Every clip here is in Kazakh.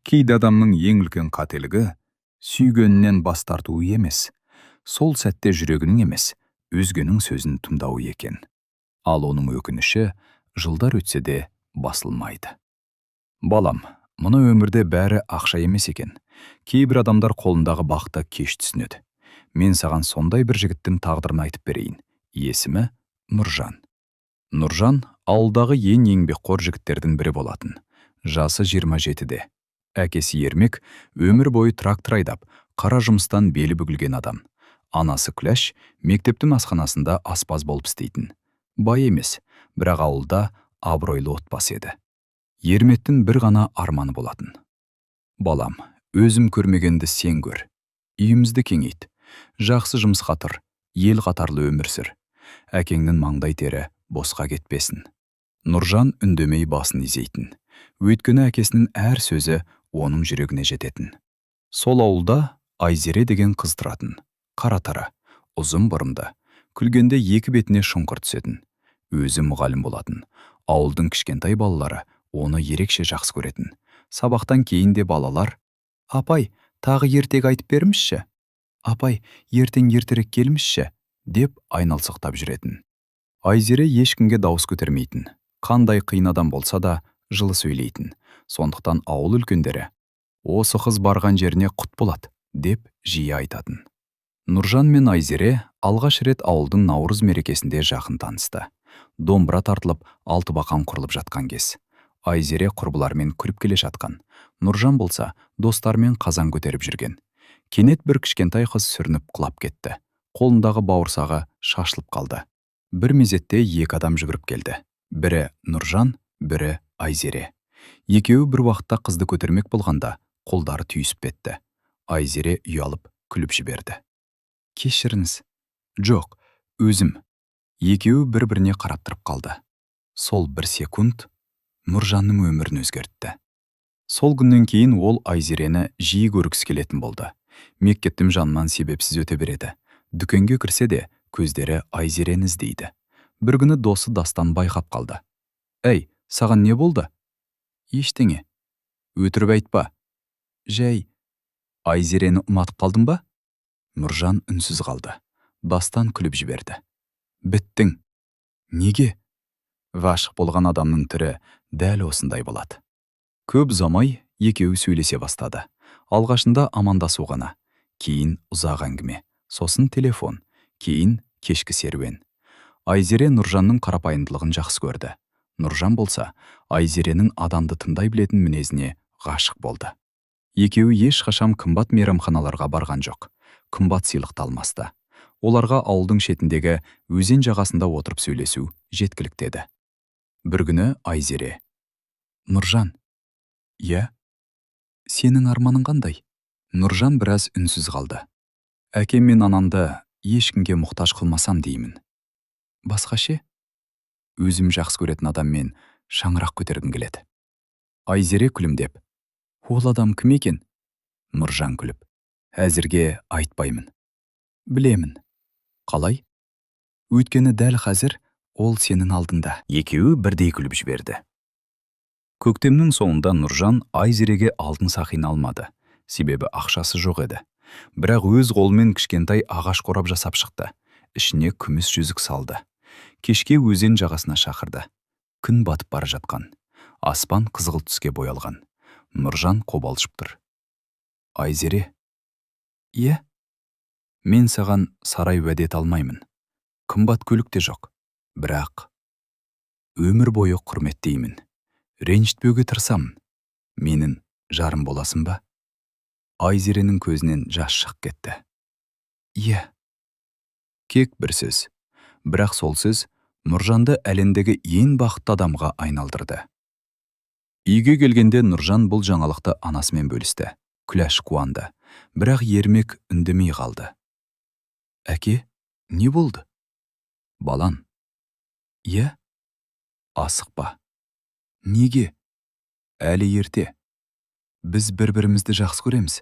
Кейде адамның ең үлкен қателігі сүйгенінен бас тартуы емес, сол сәтте жүрегінің емес, өзгенің сөзін тыңдауы екен. Ал оның өкініші жылдар өтсе де басылмайды. Балам, мұны өмірде бәрі ақша емес екен. Кейбір адамдар қолындағы бақты кеш түсінеді. Мен саған сондай бір жігіттің тағдырын айтып берейін. Есімі Нұржан. Нұржан ауылдағы ең еңбекқор жігіттердің бірі болатын. Жасы 27-де. Әкесі Ермек өмір бойы трактор айдап, қара жұмыстан белі бүгілген адам. Анасы Күләш мектептің асханасында аспаз болып істейтін. Бай емес, бірақ ауылда абыройлы отбасы еді. Ермектің бір ғана арманы болатын. Балам, өзім көрмегенді сен көр. Үйімізді кеңейт. Жақсы жұмысқа тұр, ел қатарлы өмір сүр. Әкеңнің маңдай тері босқа кетпесін. Нұржан үндемей басын изейтін. Өйткені әкесінің әр сөзі оның жүрегіне жететін. Сол ауылда Айзере деген қыз тұратын. Қара-тара, ұзын бұрымды, күлгенде екі бетіне шұңқыр түсетін. Өзі мұғалім болатын. Ауылдың кішкентай балалары оны ерекше жақсы көретін. Сабақтан кейін де балалар: «Апай, тағы ертек айтып бермішші? Апай, ертең ертерек келмішші?» деп айналсықтап жүретін. Айзере ешкімге дауыс көтермейтін. Қандай қиын адам болса да жылы сөйлейтін. Сондықтан ауыл үлкендері: «Осы қыз барған жеріне құт болады» деп жиі айтатын. Нұржан мен Айзере алғаш рет ауылдың Наурыз мерекесінде жақын танысты. Домбыра тартылып, алтыбақан құрылып жатқан кез. Айзере құрбылармен күліп келе жатқан. Нұржан болса достарымен қазан көтеріп жүрген. Кенет бір кішкентай қыз сүрініп құлап кетті. Қолындағы бауырсағы шашылып қалды. Бір мезетте екі адам жүгіріп келді. Бірі Нұржан, бірі Айзере. Екеуі бір уақытта қызды көтермек болғанда қолдары түйісіп кетті. Айзере ұялып күліп жіберді. «Кешіріңіз». «Жоқ, өзім». Екеуі бір-біріне қарап тұрып қалды. Сол бір секунд Нұржанның өмірін өзгертті. Сол күннен кейін ол Айзерені жиі көргісі келетін болды. Мектептің жанынан себепсіз өте береді. Дүкенге кірсе де көздері Айзерені іздейді. Бір күні досы Дастан байқап қалды. «Әй, саған не болды?» «Ештеңе». «Өтірік айтпа». «Жәй». «Айзерені ұматып қалдың ба?» Нұржан үнсіз қалды. Дастан күліп жіберді. «Біттің». «Неге?» «Ғашық болған адамның түрі дәл осындай болады». Көп ұзамай екеуі сөйлесе бастады. Алғашында амандасу ғана, кейін ұзақ әңгіме, сосын телефон, кейін кешкі серуен. Айзере Нұржанның қарапайымдылығын жақсы көрді. Нұржан болса Айзеренің адамды тыңдай білетін мінезіне ғашық болды. Екеуі ешқашан қымбат мейрамханаларға барған жоқ. Қымбат сыйлықты алмасты. Оларға ауылдың шетіндегі өзен жағасында отырып сөйлесу жеткілікті еді. Бір күні Айзере: «Нұржан». «Иә?» «Сенің арманың қандай?» Нұржан біраз үнсіз қалды. «Әкем мен анамды ешкімге мұқтаж қылмасам деймін». «Басқа ше?» «Өзім жақсы көретін адаммен шаңырақ көтергім келеді». Айзере күлімдеп: «Ол адам кім екен?» Нұржан күліп: «Әзірге айтпаймын». «Білемін». «Қалай?» «Өйткені дәл қазір ол сенің алдында». Екеуі бірдей күліп жіберді. Көктемнің соңында Нұржан Айзереге алтын сақина алмады. Себебі ақшасы жоқ еді. Бірақ өз қолымен кішкентай ағаш қорап жасап шықты. Ішіне күміс жүзік салды. Кешке өзен жағасына шақырды. Күн батып бара жатқан. Аспан қызғылт түске боялған. Нұржан қобалжып тұр. «Айзере». «Иә?» «Мен саған сарай уәде ете алмаймын. Қымбат көлік те жоқ. Бірақ өмір бойы құрметтеймін. Ренжітпеуге тырысамын. Менің жарым боласың ба?» Айзеренің көзінен жас шығып кетті. «Иә». Кек бір сөз. Бірақ сол сөз Нұржанды әлемдегі ең бақытты адамға айналдырды. Үйге келгенде Нұржан бұл жаңалықты анасымен бөлісті. Күләш қуанды. Бірақ Ермек үндемей қалды. «Әке, не болды?» «Балан». «Иә?» «Асықпа». «Неге?» «Әлі ерте. Біз бір-бірімізді жақсы көреміз.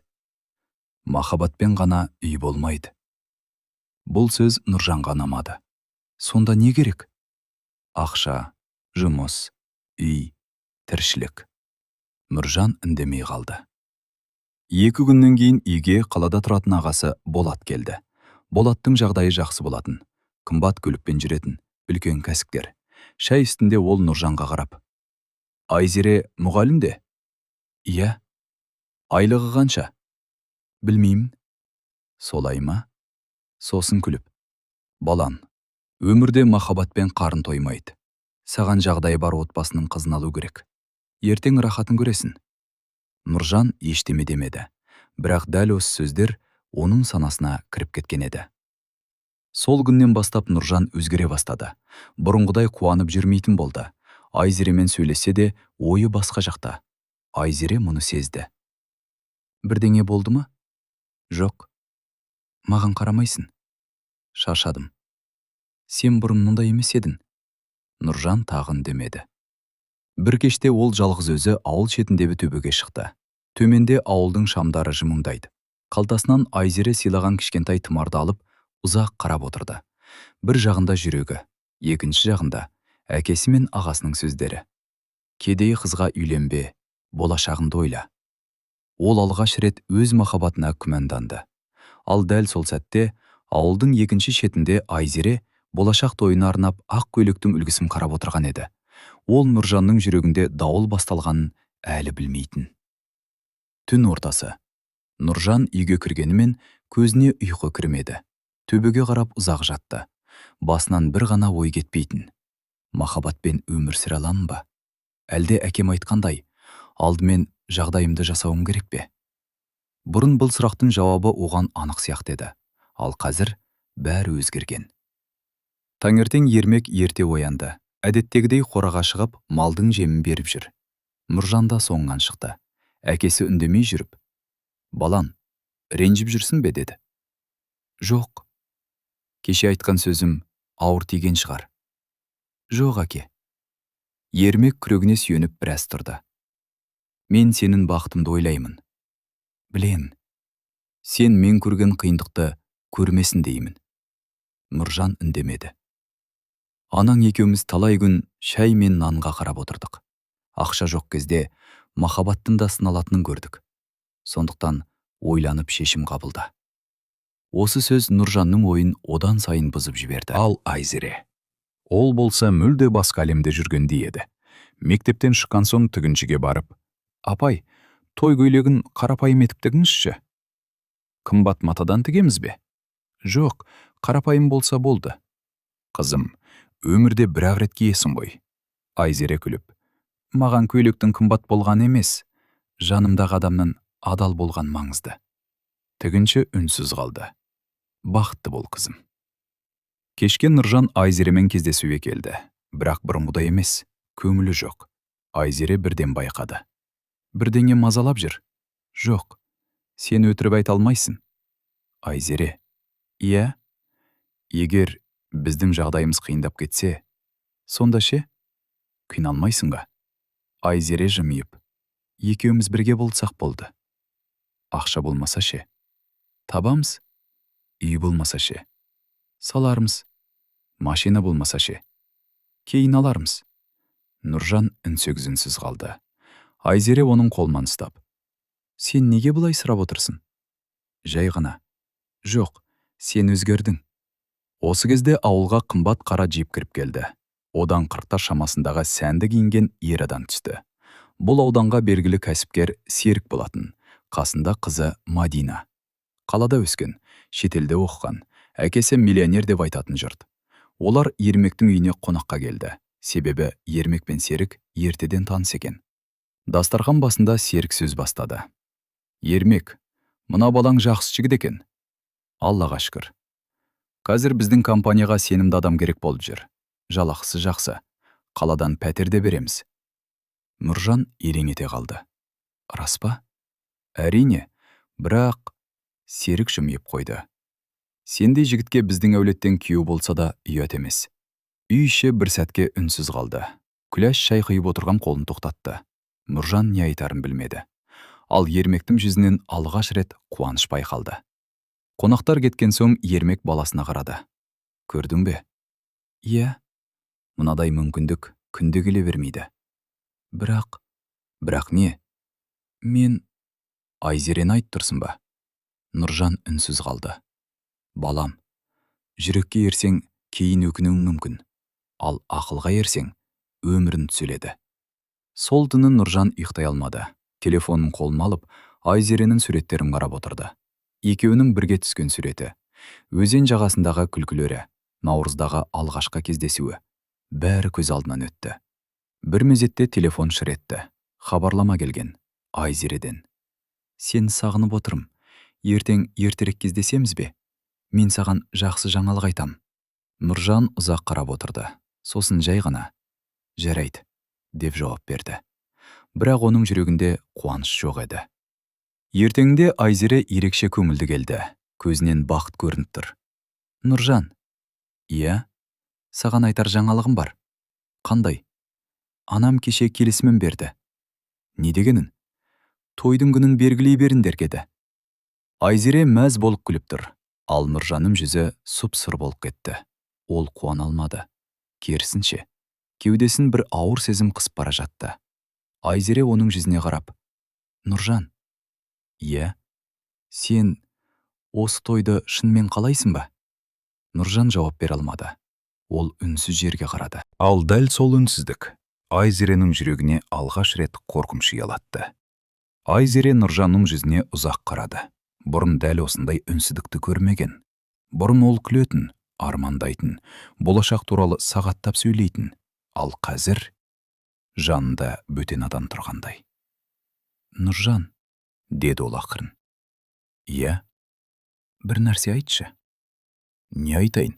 Махаббатпен ғана үй болмайды». Бұл сөз Нұржанға ұнамады. «Сонда не керек?» «Ақша, жұмыс, үй, тіршілік». Нұржан үндемей қалды. 2 күннен кейін үйге қалада тұратын ағасы Болат келді. Болаттың жағдайы жақсы болатын. Қымбат көлікпен жүретін, үлкен кәсіпкер. Шай үстінде ол Нұржанға қарап: Айзере мұғалім де? Иә. Айлығы қанша? Білмеймін. Солай ма? Сосын күліп: Балан, өмірде махаббатпен қарын тоймайды. Саған жағдайы бар отбасының қызын алу керек. Ертең рахатын көресің. Нұржан ештеме демеді. Бірақ дәл осы сөздер оның санасына кіріп кеткен еді. Сол күннен бастап Нұржан өзгере бастады. Бұрынғыдай қуанып жүрмейтін болды. Айзеремен сөйлесе де ойы басқа жақта. Айзере мұны сезді. Бірдеңе болды ма? Жоқ. Маған қарамайсың. Шаршадым. Сен бұрын мұндай емес едің. Нұржан тағын демеді. Бір кеште ол жалғыз өзі ауыл шетіндегі төбеге шықты. Төменде ауылдың шамдары жымыңдайды. Қалтасынан Айзере сыйлаған кішкентай тұмарды алып, ұзақ қарап отырды. Бір жағында жүрегі, екінші жағында әкесі мен ағасының сөздері. Кедей қызға үйленбе, болашағыңды ойла. Ол алғаш рет өз махаббатына күмәнданды. Ал дәл сол сәтте ауылдың екінші шетінде Айзере болашақ тойына арнап ақ көйлектің үлгісін қарап отырған еді. Ол Нұржанның жүрегінде дауыл басталғанын әлі білмейтін. Түн ортасы. Нұржан үйге кіргенімен көзіне ұйқы кірмеді. Төбеге қарап ұзақ жатты. Басынан бір ғана ой кетпейтін. Махаббатпен өмір сүре аламын ба? Әлде әкем айтқандай, алдымен жағдайымды жасауым керек пе? Бұрын бұл сұрақтың жауабы оған анық сияқты еді. Ал қазір бәрі өзгерген. Таңертең Ермек ерте оянды. Әдеттегідей қораға шығып, малдың жемін беріп жүр. Нұржан да соңынан шықты. Әкесі үндемей жүріп: Балан, ренжіп жүрсің бе деді. Жоқ. Кеше айтқан сөзім ауыр тиген шығар. Жоқ, әке. Ермек күрегіне сүйеніп біраз тұрды. Мен сенің бақытыңды ойлаймын. Білем. Сен мен көрген қиындықты көрмесін деймін. Нұржан үндемеді. Анаң екеуміз талай күн шай мен нанға қарап отырдық. Ақша жоқ кезде махаббаттың да сыналатынын көрдік. Сондықтан ойланып шешім қабылда. Осы сөз Нұржанның ойын одан сайын бұзып жіберді. Ал Айзере. Ол болса мүлде басқа әлемде жүргендей еді. Мектептен шыққан соң тігіншіге барып: Апай, той көйлегін қарапайым етіп тігіңізші. Қымбат матадан тігеміз бе? Жоқ, қарапайым болса болды. Қызым, өмірде бір-ақ рет киесің ғой. Айзере күліп: Маған көйлектің қымбат болған емес, жанымдағы адамның адал болған маңызды. Тігінші үнсіз қалды. Бақытты бол, қызым. Кешке Нұржан Айзеремен кездесуге келді. Бірақ бұрынғыдай емес, көңілі жоқ. Айзере бірден байқады. Бірдеңе мазалап жүр? Жоқ. Сен өтірік айта алмайсың. Айзере: Иә. Егер біздің жағдайымыз қиындап кетсе, сонда ше? Қиналмайсың ба? Айзере жымиып: Екеуміз бірге болсақ болды. Ақша болмаса ше? Табамыз. Үй болмаса ше? Салармыз. Машина болмаса ше? Кейін алармыз. Нұржан үнсіз қалды. Айзере оның қолынан ұстап: Сен неге бұлай сұрап отырсың? Жай ғана. Жоқ, сен өзгердің. Осы кезде ауылға қымбат қара джип кіріп келді. Одан 40 шамасындағы сәнді киінген ер адам түсті. Бұл ауданға белгілі кәсіпкер Серік болатын. Қасында қызы Мадина. Қалада өскен, шетелде оқыған, әкесі миллионер деп айтатын жұрт. Олар Ермектің үйіне қонаққа келді. Себебі Ермек пен Серік ертеден таныс екен. Дастархан басында Серік сөз бастады. Ермек, мына балаң жақсы жігіт екен. Аллаға шүкір. Қазір біздің компанияға сенімді адам керек болып жүр. Жалақысы жақсы. Қаладан пәтер де береміз. Нұржан елең ете қалды. Рас па? Әрине, бірақ Серік жымиып қойды. Сендей жігітке біздің әулеттен күйеу болса да ұят емес. Үй іші бір сәтке үнсіз қалды. Күләш шай құйып отырған қолын тоқтатты. Нұржан не айтарын білмеді. Ал Ермектің жүзінен алғаш рет қуаныш байқалды. Қонақтар кеткен соң Ермек баласына қарады. Көрдің бе? Иә. Мынадай мүмкіндік күнде келе бермейді. Бірақ не? Мен Айзерені айттырсын ба? Нұржан үнсіз қалды. Балам, жүрекке ерсең, кейін өкінуің мүмкін. Ал ақылға ерсең, өмірін түзеледі. Сол түні Нұржан ұйықтай алмады. Телефонын қолына алып, Айзеренің суреттерін қарап отырды. Екеуінің бірге түскен суреті, өзен жағасындағы күлкілері, наурыздағы алғашқы кездесуі, бәрі көз алдынан өтті. Бір мезетте телефон шыр етті. Хабарлама келген. Айзереден. Сені сағынып отырым. Ертең ертерек кездесеміз бе? Мен саған жақсы жаңалық айтам. Нұржан ұзақ қарап отырды. Сосын жай ғана жарайды деп жауап берді. Бірақ оның жүрегінде қуаныш жоқ еді. Ертеңінде Айзере ерекше көңілді келді. Көзінен бақыт көрініп тұр. Нұржан, иә, саған айтар жаңалығым бар. Қандай? Анам кеше келісімін берді. Не дегенін? Тойдың күнін белгілей беріңдер деді. Айзере мәз болып күліп тұр. Ал Нұржанның жүзі сұп-сұр болып кетті. Ол қуана алмады. Керісінше, кеудесін бір ауыр сезім қысып бара жатты. Айзере оның жүзіне қарап, Нұржан, иә, сен осы тойды шынымен қалайсың ба? Нұржан жауап бере алмады. Ол үнсіз жерге қарады. Ал дәл сол үнсіздік Айзеренің жүрегіне алғаш рет қорқыныш ұялатты. Айзере Нұржанның жүзіне ұзақ қарады. Бұрын дәл осындай үнсіздікті көрмеген. Бұрын ол күлетін, армандайтын, болашақ туралы сағаттап сөйлейтін. Ал қазір жанында бөтен адам тұрғандай. Нұржан, деді ол ақырын. Иә, бір нәрсе айтшы. Не айтайын?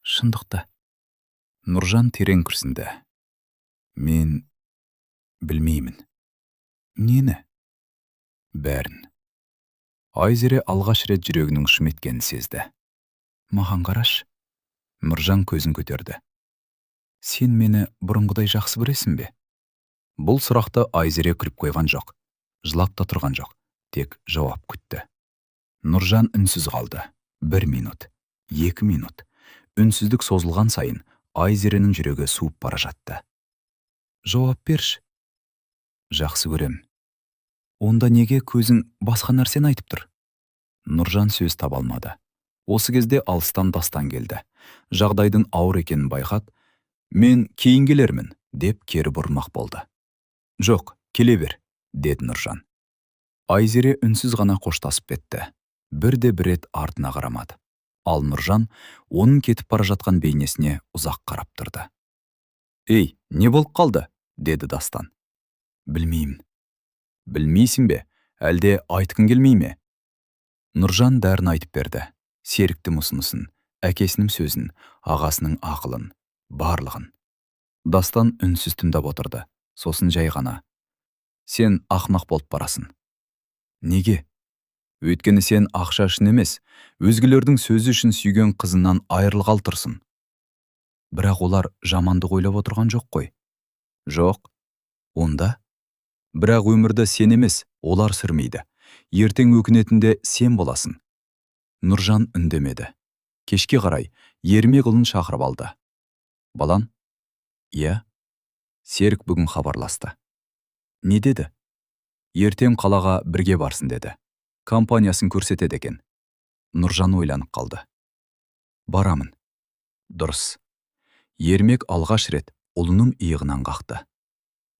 Шындықты. Нұржан терең күрсінді. Мен білмеймін. Нені? Бәрін. Айзере алғаш рет жүрегінің шым еткенін сезді. Маған қараш. Нұржан көзін көтерді. Сен мені бұрынғыдай жақсы көресің бе? Бұл сұрақты Айзере күліп қойған жоқ. Жылап та тұрған жоқ. Тек жауап күтті. Нұржан үнсіз қалды. 1 минут, 2 минут. Үнсіздік созылған сайын Айзеренің жүрегі суып бара жатты. Жауап берші. Жақсы көрем. Онда неге көзің басқа нәрсені айтып тұр? Нұржан сөз таба алмады. Осы кезде алыстан Дастан келді. Жағдайдың ауыр екенін байқап, мен кейін келермін, деп кері бұрмақ болды. Жоқ, келе бер, деді Нұржан. Айзере үнсіз ғана қоштасып кетті. Бірде-бір рет артына қарамады. Ал Нұржан оның кетіп бара жатқан бейнесіне ұзақ қарап тұрды. Ей, не болып қалды? Деді Дастан. Білмеймін. Білмейсің бе? Әлде айтқың келмей ме? Нұржан дәрін айтып берді. Серіктің ұсынысын, әкесінің сөзін, ағасының ақылын, барлығын. Дастан үнсіз тыңдап отырды. Сосын жай ғана. Сен ақымақ болып барасың. Неге? Өйткені сен ақша үшін емес, өзгелердің сөзі үшін сүйген қызынан айырылғалы тұрсың. Бірақ олар жамандық ойлап отырған жоқ қой. Жоқ. Онда? Бірақ өмірді сен емес, олар сүрмейді. Ертең өкінетінде сен боласың. Нұржан үндемеді. Кешке қарай Ермек ұлын шақырып алды. Балам? Иә. Серік бүгін хабарласты. Не деді? Ертең қалаға бірге барсын деді. Компаниясын көрсетеді екен. Нұржан ойланып қалды. Барамын. Дұрыс. Ермек алғаш рет ұлының иығынан қақты.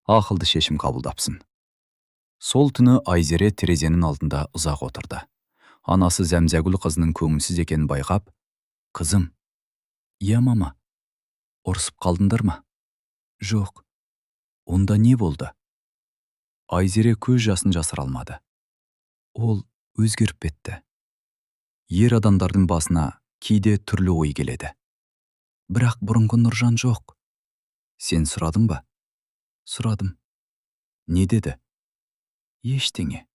Ақылды шешім қабылдапсың. Сол түні Айзере терезенің алдында ұзақ отырды. Анасы Зәмзәгүл қызының көңілсіз екенін байқап, қызым, иә мама, ұрысып қалдыңдар ма? Жоқ. Онда не болды? Айзере көз жасын жасыра алмады. Ол өзгеріп кетті. Ер адамдардың басына кейде түрлі ой келеді. Бірақ бұрынғы Нұржан жоқ. Сен сұрадың ба? Сұрадым. Не деді? Ештеңе.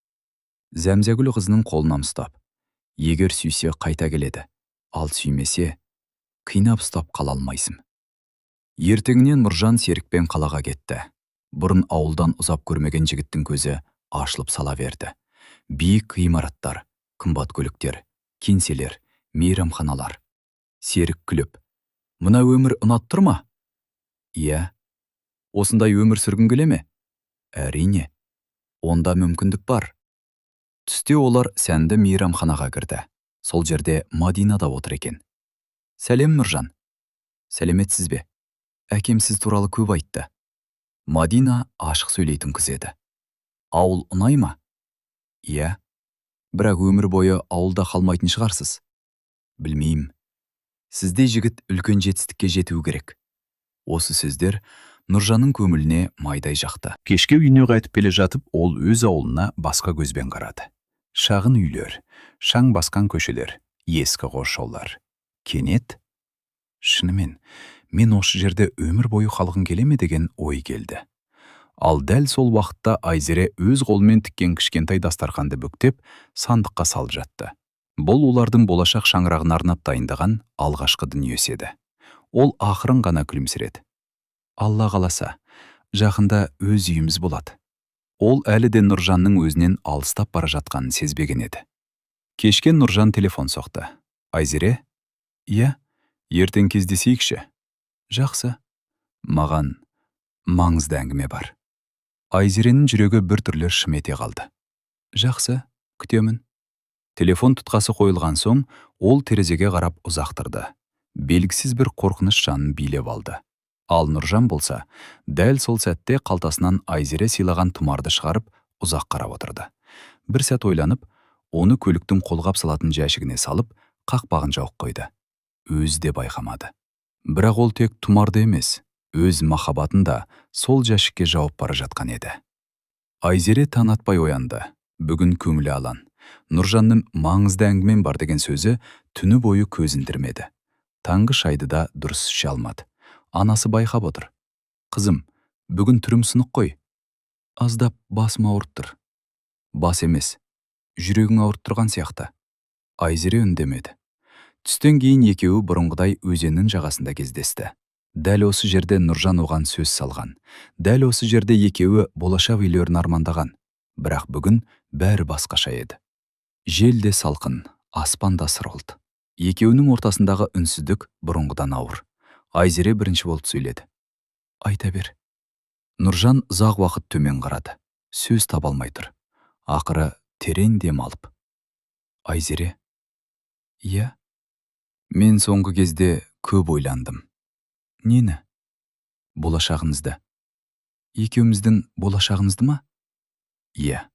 Зәмзәгүл қызының қолынан ұстап, егер сүйсе қайта келеді, ал сүймесе, қинап ұстап қала алмайсың. Ертеңінен Нұржан Серікпен қалаға кетті. Бұрын ауылдан ұзап көрмеген жігіттің көзі ашылып сала берді. Биік ғимараттар, қымбат көліктер, кеңселер, мейрамханалар. Серік күліп, мына өмір ұнап тұр ма? Иә. Осындай өмір сүргің келе ме? Әрине. Онда мүмкіндік бар. Түсте олар сәнді мейрамханаға кірді. Сол жерде Мадина да отыр екен. Сәлем, Нұржан. Сәлеметсіз бе? Әкем сіз туралы көп айтты. Мадина ашық сөйлейтін қыз еді. Ауыл ұнай ма? Иә. Бірақ өмір бойы ауылда қалмайтын шығарсыз. Білмеймін. Сіздей жігіт үлкен жетістікке жетуі керек. Осы сөздер Нұржанның көңіліне майдай жақты. Кешке үйіне қайтып келе жатып, ол өз ауылына басқа көзбен қарады. Шағын үйлер, шаң басқан көшелер, ескі қоршаулар. Кенет, шынымен, мен осы жерде өмір бойы қалғым келе ме деген ой келді. Ал дәл сол уақытта Айзере өз қолымен тіккен кішкентай дастарханды бүктеп, сандыққа салып жатты. Бұл олардың болашақ шаңырағына арнап дайындаған алғашқы дүниесі еді. Ол ақырын ғана күлімсіреді. Алла қаласа, жақында өз үйіміз болады. Ол әлі де Нұржанның өзінен алыстап бара жатқанын сезбеген еді. Кешке Нұржан телефон соқты. Айзере? Иә, ертең кездесейікші. Жақсы. Маған маңызды әңгіме бар. Айзеренің жүрегі біртүрлі шым ете қалды. Жақсы, күтемін. Телефон тұтқасы қойылған соң, ол терезеге қарап ұзақ тұрды. Белгісіз бір қорқыныш жанын билеп алды. Ал Нұржан болса, дәл сол сәтте қалтасынан Айзере сыйлаған тұмарды шығарып, ұзақ қарап отырды. Бір сәт ойланып, оны көліктің қолғап салатын жәшігіне салып, қақпағын жауып қойды. Өзі де байқамады. Бірақ ол тек тұмарды емес, өз махаббатын да сол жәшікке жауып бара жатқан еді. Айзере таң атпай оянды. Бүгін көңілі алаң. Нұржанның маңызды әңгімем бар деген сөзі түні бойы көзіндірмеді. Таңғы шайды да дұрыс іше алмады. Анасы байқап отыр. Қызым, бүгін түрім сынық қой. Аздап басым ауырып тұр. Бас емес, жүрегің ауырып тұрған сияқты. Айзере үндемеді. Түстен кейін екеуі бұрынғыдай өзеннің жағасында кездесті. Дәл осы жерде Нұржан оған сөз салған. Дәл осы жерде екеуі болашақ үйлерін армандаған. Бірақ бүгін бәрі басқаша еді. Жел де салқын, аспан да сырғылт. Екеуінің ортасындағы үнсіздік бұрынғыдан ауыр. Айзере бірінші болып сөйледі. Айта бер. Нұржан ұзақ уақыт төмен қарады. Сөз таба алмай тұр. Ақыры терең дем алып. Айзере. Иә. Мен соңғы кезде көп ойландым. Нені? Болашағымызды. Екеуміздің болашағымызды ма? Иә.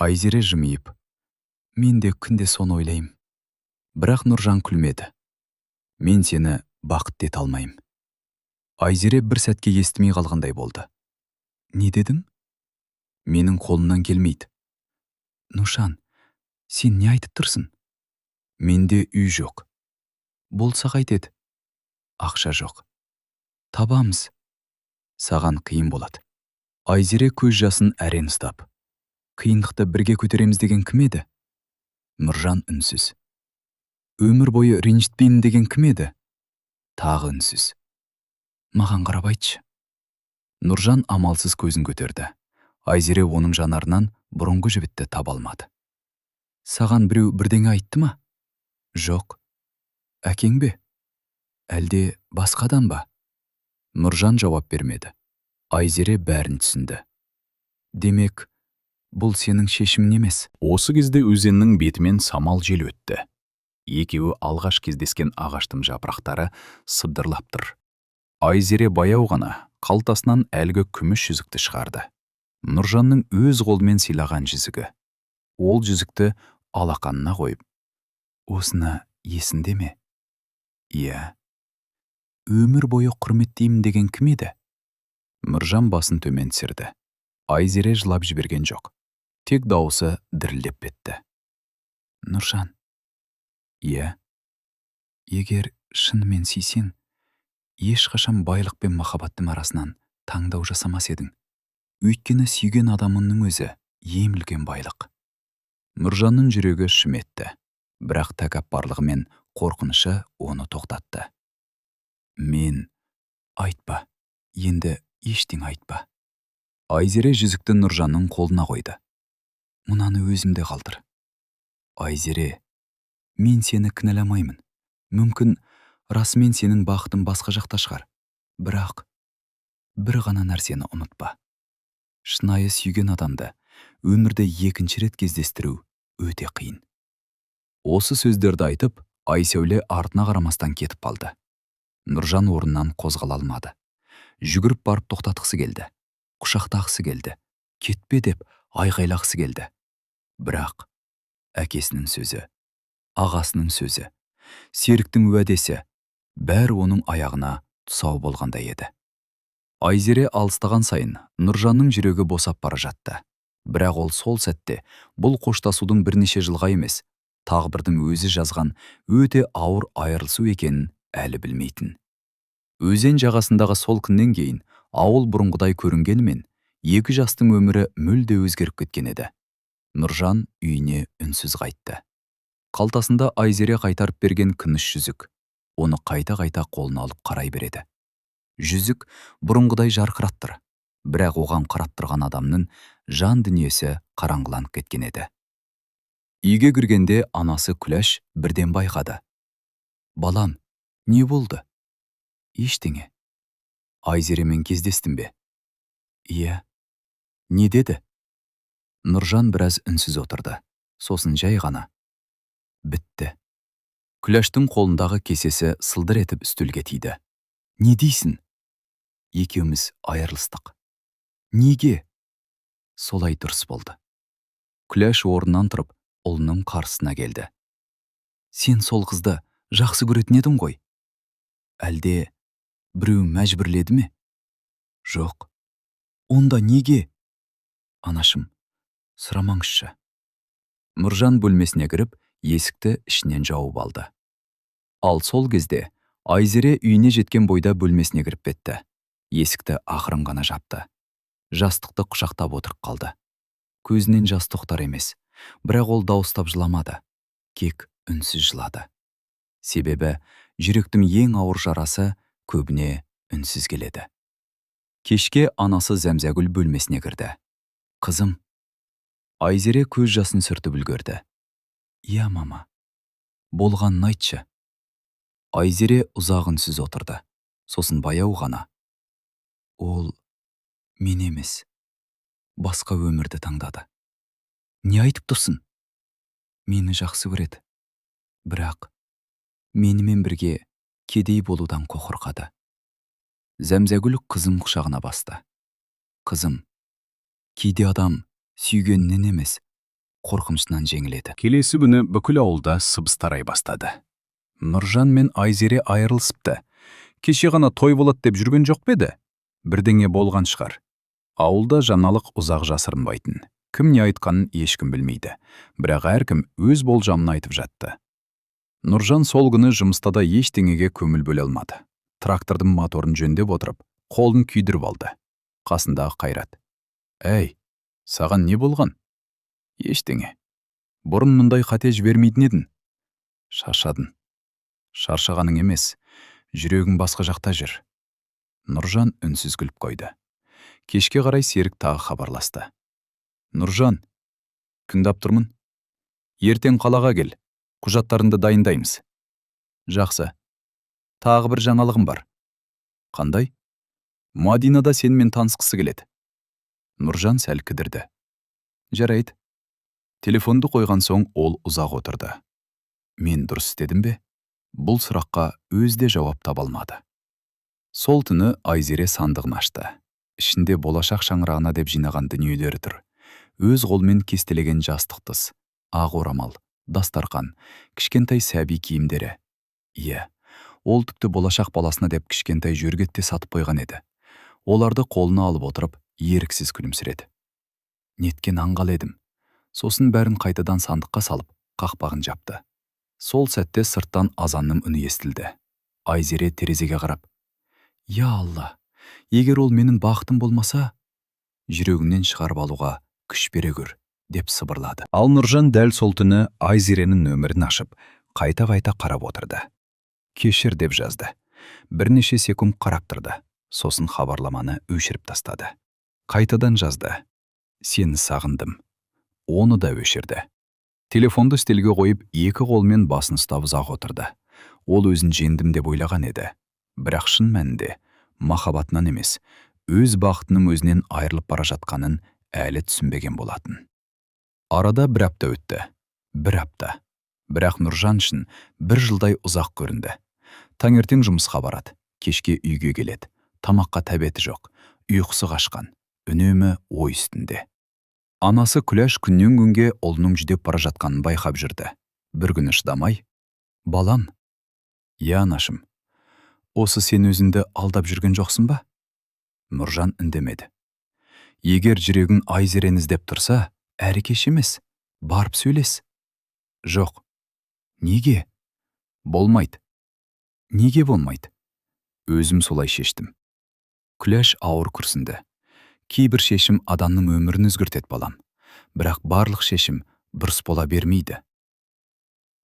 Айзере жымиып. Мен де күнде соны ойлаймын. Бірақ Нұржан күлмеді. Мен сені бақытты ете алмаймын. Айзере бір сәтке естімей қалғандай болды. Не дедің? Менің қолымнан келмейді. Нұржан, сен не айтып тұрсың? Менде үй жоқ. Болса қайтеді? Ақша жоқ. Табамыз. Саған қиын болады. Айзере көз жасын әрен ұстап. Қиындықты бірге көтереміз деген кім еді? Нұржан үнсіз. Өмір бойы ренжітпеймін деген кім еді? Тағы үнсіз. Маған қарап айтшы. Нұржан амалсыз көзін көтерді. Айзере оның жанарынан бұрынғы жібітті таба алмады. Саған біреу бірдеңе айтты ма? Жоқ. Әкең бе? Әлде басқадан ба? Нұржан жауап бермеді. Айзере бәрін түсінді. Демек, бұл сенің шешімің емес. Осы кезде өзеннің бетімен самал жел өтті. Екеуі алғаш кездескен ағаштың жапырақтары сыбдырлап тұр. Айзере баяу ғана қалтасынан әлгі күміс жүзікті шығарды. Нұржанның өз қолымен сыйлаған жүзігі. Ол жүзікті алақанына қойып. Осыны есіңде ме? Иә. Өмір бойы құрметтеймін деген кім еді? Нұржан басын төмен түсірді. Айзере жылап жіберген жоқ. Тек дауысы дірілдеп кетті. Нұржан. Иә. Егер шынымен сүйсең, ешқашан байлық пен махаббаттың арасынан таңдау жасамас едің. Өйткені сүйген адамының өзі ең үлкен байлық. Нұржанның жүрегі шым етті. Бірақ тәкаппарлығы мен қорқынышы оны тоқтатты. Мен айтпа. Енді ештеңе айтпа. Айзере жүзікті Нұржанның қолына қойды. Мұнаны өзімде қалдыр. Айзере, мен сені кінәламаймын. Мүмкін расымен сенің бақытың басқа жақта шығар. Бірақ бір ғана нәрсені ұмытпа. Шынайы сүйген адамды өмірді екінші рет кездестіру өте қиын. Осы сөздерді айтып, Айсәуле артына қарамастан кетіп қалды. Нұржан орнынан қозғала алмады. Жүгіріп барып тоқтатқысы келді. Құшақтағысы келді. Кетпе деп айғайлағысы келді. Бірақ әкесінің сөзі, ағасының сөзі, серіктің уәдесі бәрі оның аяғына тұсау болғандай еді. Айзере алыстаған сайын Нұржанның жүрегі босап бара жатты. Бірақ ол сол сәтте бұл қоштасудың бірнеше жылға емес, тағдырдың өзі жазған өте ауыр айырылысу екенін әлі білмейтін. Өзен жағасындағы сол күннен кейін ауыл бұрынғыдай көрінгенімен, екі жастың өмірі мүлде өзгеріп кеткен еді. Нұржан үйіне үнсіз қайтты. Қалтасында Айзере қайтарып берген күміс жүзік. Оны қайта-қайта қолына алып қарай береді. Жүзік бұрынғыдай жарқырап тұр, бірақ оған қарап тұрған адамның жан дүниесі қараңғыланып кеткен еді. Үйге кіргенде анасы Күләш бірден байқады. «Балам, не болды?» «Ештеңе. Айзеремен кездестім бе?» «Иә». «Не деді?» Нұржан біраз үнсіз отырды. Сосын жай ғана: «Бітті». Күләштің қолындағы кесесі сылдыр етіп үстелге тиді. «Не дейсің?» «Екеуміз айырылыстық». «Неге?» «Солай дұрыс болды». Күләш орнынан тұрып, ұлының қарсысына келді. «Сен сол қызды жақсы көретін едің ғой? Әлде біреу мәжбүрледі ме?» «Жоқ». «Онда неге?» «Анашым, сұрамаңызшы». Нұржан бөлмесіне кіріп, есікті ішінен жауып алды. Ал сол кезде Айзере үйіне жеткен бойда бөлмесіне кіріп кетті. Есікті ақырын ғана жапты. Жастықты құшақтап отырып қалды. Көзінен жас тоқтар емес, бірақ ол дауыстап жыламады. Кек үнсіз жылады. Себебі жүректің ең ауыр жарасы көбіне үнсіз келеді. Кешке анасы Зәмзәгүл бөлмесіне кірді. «Қызым». Айзере көз жасын сүртіп үлгерді. «Иә, мама. Болғанын айтшы». Айзере ұзақ үнсіз отырды. Сосын баяу ғана: «Ол мен емес, басқа өмірді таңдады». «Не айтып тұрсың?» «Мені жақсы көреді. Бірақ менімен бірге кедей болудан қорқады». Зәмзәгүл қызым құшағына басты. «Қызым, кейде адам сүйгенінен емес, қорқынышынан жеңіледі». Келесі күні бүкіл ауылда сыбыс тарай бастады. Нұржан мен Айзере айырылысыпты. Кеше ғана той болады деп жүрген жоқ па еді? Бірдеңе болған шығар. Ауылда жаңалық ұзақ жасырынбайтын. Кім не айтқанын ешкім білмейді. Бірақ әркім өз болжамын айтып жатты. Нұржан сол күні жұмыста да ештеңеге көңіл бөле алмады. Трактордың моторын жөндеп отырып, қолын күйдіріп алды. Қасындағы Қайрат: «Әй, саған не болған?» «Ештеңе. Бұрын мұндай қате жібермейтін едің». «Шаршадың». «Шаршағаның емес, жүрегің басқа жақта жүр». Нұржан үнсіз күліп қойды. Кешке қарай Серік тағы хабарласты. «Нұржан, күндап тұрмын. Ертең қалаға кел, құжаттарыңды дайындаймыз». «Жақсы. Тағы бір жаңалығым бар». «Қандай?» «Мадинада сенімен танысқысы келеді». Нұржан сәл кідірді. «Жарайды». Телефонды қойған соң ол ұзақ отырды. «Мен дұрыс істедім бе?» Бұл сұраққа өзде жауап таба алмады. Сол түні Айзере сандығын ашты. Ішінде болашақ шаңырағына деп жинаған дүниелері тұр. Өз қолмен кестелеген жастық тыс, ақ орамал, дастарқан, кішкентай сәби киімдері. Иә, ол тіпті болашақ баласына деп кішкентай жөргетте сатып қойған еді. Оларды қолына алып отырып, еріксіз күлімсіреді. Неткен аңғал едім. Сосын бәрін қайтадан сандыққа салып, қақпағын жапты. Сол сәтте сырттан азанның үні естілді. Айзере терезеге қарап: «Я Алла, егер ол менің бақытым болмаса, жүрегіңнен шығарып алуға күш бере көр», деп сыбырлады. Ал Нұржан дәл сол түні Айзеренің нөмірін ашып, қайта-қайта қарап отырды. «Кешір» деп жазды. Бірнеше секунд қарап тұрды. Сосын хабарламаны өшіріп тастады. Қайтадан жазды: «Сені сағындым». Оны да өшірді. Телефонды үстелге қойып, екі қолмен басын ұстап ұзақ отырды. Ол өзін жеңдім деп ойлаған еді. Бірақ шын мәнінде махаббатынан емес, өз бақытының өзінен айырылып бара жатқанын әлі түсінбеген болатын. Арада бір апта өтті. Бір апта. Бірақ Нұржан үшін бір жылдай ұзақ көрінді. Таңертең жұмысқа барады, кешке үйге келеді. Тамаққа тәбеті жоқ, ұйқысы қашқан, үнемі ой үстінде. Анасы Күләш күннен күнге ұлының жүдеп бара жатқанын байқап жүрді. Бір күні шыдамай: «Балам». «Я, анашым. Осы сен өзіңді алдап жүрген жоқсың ба?» Нұржан үндемеді. «Егер жүрегің Айзерені іздеп тұрса, әрі кеш емес, барып сөйлес». «Жоқ». «Неге?» «Болмайды». «Неге болмайды?» «Өзім солай шештім». Күләш ауыр күрсінді. «Кейбір шешім адамның өмірін өзгертеді, балам. Бірақ барлық шешім дұрыс бола бермейді».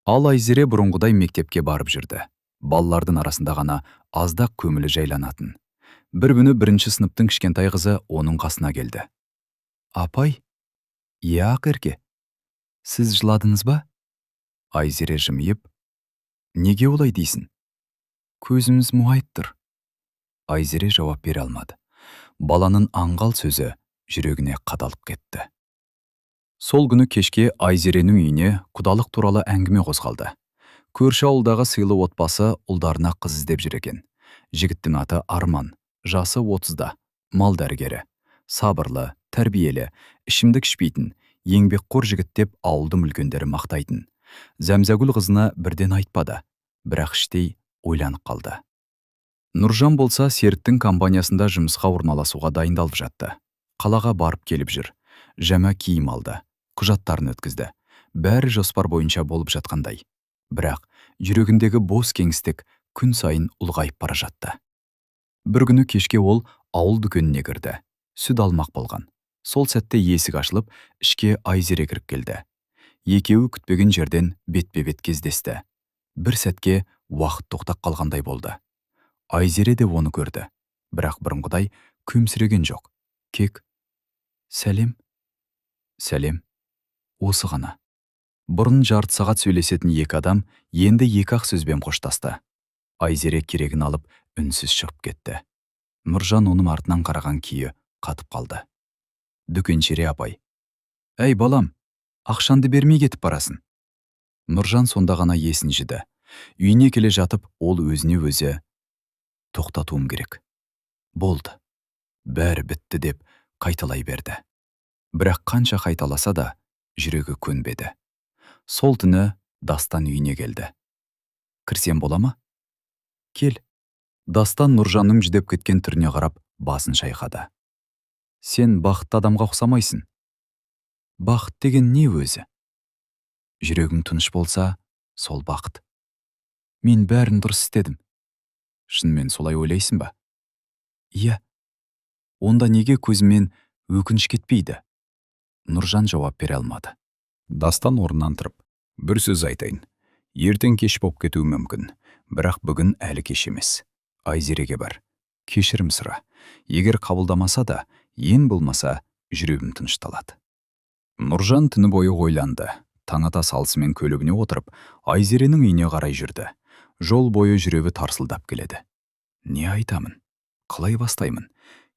Ал Айзере бұрынғыдай мектепке барып жүрді. Балалардың арасында ғана аздақ көңілі жайланатын. Бір күні бірінші сыныптың кішкентай қызы оның қасына келді. «Апай?» «Иә, Ақерке. Сіз жыладыңыз ба?» Айзере жымиып: «Неге олай дейсің?» «Көзіміз мұңайып тұр». Айзере жауап бере алмады. Баланың аңғал сөзі жүрегіне қадалып кетті. Сол күні кешке Айзеренің үйіне құдалық туралы әңгіме қозғалды. Көрші ауылдағы сыйлы отбасы ұлдарына қыз іздеп жүр екен. Жігіттің аты Арман, жасы 30-да, мал дәрігері, сабырлы, тәрбиелі, ішімдік ішпейтін, еңбекқор жігіт деп ауылдың үлкендері мақтайтын. Зәмзәгүл қызына бірден айтпады, бірақ іштей ойланып қалды. Нұржан болса Серіктің компаниясында жұмысқа орналасуға дайындалып жатты. Қалаға барып келіп жүр. Жаңа киім алды, құжаттарын өткізді. Бәрі жоспар бойынша болып жатқандай. Бірақ жүрегіндегі бос кеңістік күн сайын ұлғайып бара жатты. Бір күні кешке ол ауыл дүкеніне кірді. Сүт алмақ болған. Сол сәтте есік ашылып, ішке Айзере кіріп келді. Екеуі күтпеген жерден бетпе-бет кездесті. Бір сәтке уақыт тоқтап қалғандай болды. Айзере де оны көрді, бірақ бұрынғыдай күмсіреген жоқ. Кек: «Сәлем». «Сәлем». Осы ғана. Бұрын жарты сағат сөйлесетін екі адам енді екі-ақ сөзбен қоштасты. Айзере керегін алып үнсіз шығып кетті. Нұржан оның артынан қараған күйі қатып қалды. Дүкеншере апай: «Әй балам, ақшанды бермей кетіп барасың». Нұржан сонда ғана есін жиды. Үйіне келе жатып, ол өзіне өзі: «Тоқтатуым керек. Болды. Бәрі бітті» деп қайталай берді. Бірақ қанша қайталаса да жүрегі көнбеді. Сол түні Дастан үйіне келді. «Кірсем бола ма?» «Кел». Дастан Нұржанның жүдеп кеткен түріне қарап басын шайқады. «Сен бақытты адамға ұқсамайсың». «Бақыт деген не өзі?» «Жүрегің тыныш болса, сол бақыт». «Мен бәрін дұрыс істедім». «Шынымен солай ойлайсың ба?» «Иә». «Онда неге көзімнен өкініш кетпейді?» Нұржан жауап бере алмады. Дастан орнынан тұрып: «Бір сөз айтайын. Ертең кеш боп кетуі мүмкін, бірақ бүгін әлі кеш емес. Айзереге бар. Кешірім сұра. Егер қабылдамаса да, ең болмаса жүрегім тынышталады». Нұржан түні бойы ойланды. Таң ата салысымен көлігіне отырып, Айзеренің үйіне қарай жүрді. Жол бойы жүрегі тарсылдап келеді. Не айтамын? Қалай бастаймын?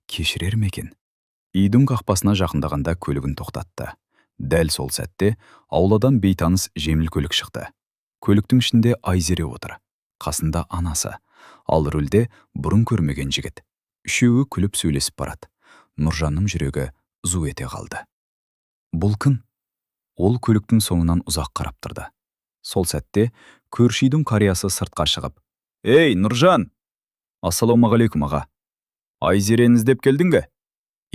Кешірер ме екен? Үйдің қақпасына жақындағанда көлігін тоқтатты. Дәл сол сәтте ауладан бейтаныс жеңіл көлік шықты. Көліктің ішінде Айзере отыр. Қасында анасы. Ал рөлде бұрын көрмеген жігіт. Үшеуі күліп сөйлесіп барады. Нұржанның жүрегі зу ете қалды. Бұл кім? Ол көліктің соңынан ұзақ қарап тұрды. Сол сәтте көрші үйдің қариясы сыртқа шығып: «Ей, Нұржан!» «Ассалаумағалейкум, аға. Айзерені іздеп келдің бе?»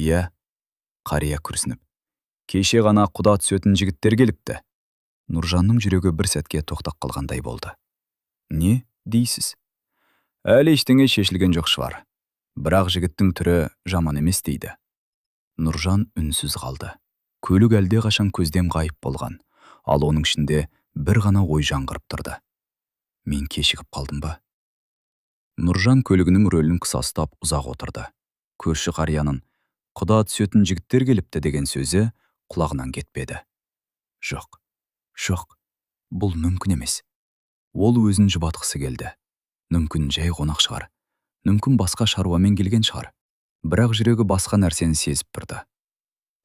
«Иә». Қария күрсініп: «Кеше ғана құда түсетін жігіттер келіпті». Нұржанның жүрегі бір сәтке тоқтап қалғандай болды. «Не дейсіз?» «Әлі ештеңе шешілген жоқ шығар. Бірақ жігіттің түрі жаман емес» дейді. Нұржан үнсіз қалды. Көлік әлде қашан көзден ғайып болған, ал оның ішінде бір ғана ой жаңғырып тұрды. Мен кешігіп қалдым ба? Нұржан көлігінің рөлін қыса ұстап ұзақ отырды. Көрші қарияның «Құда түсетін жігіттер келіпті» деген сөзі құлағынан кетпеді. Жоқ, бұл мүмкін емес. Ол өзін жұбатқысы келді. Мүмкін жай қонақ шығар. Мүмкін басқа шаруамен келген шығар. Бірақ жүрегі басқа нәрсені сезіп тұрды.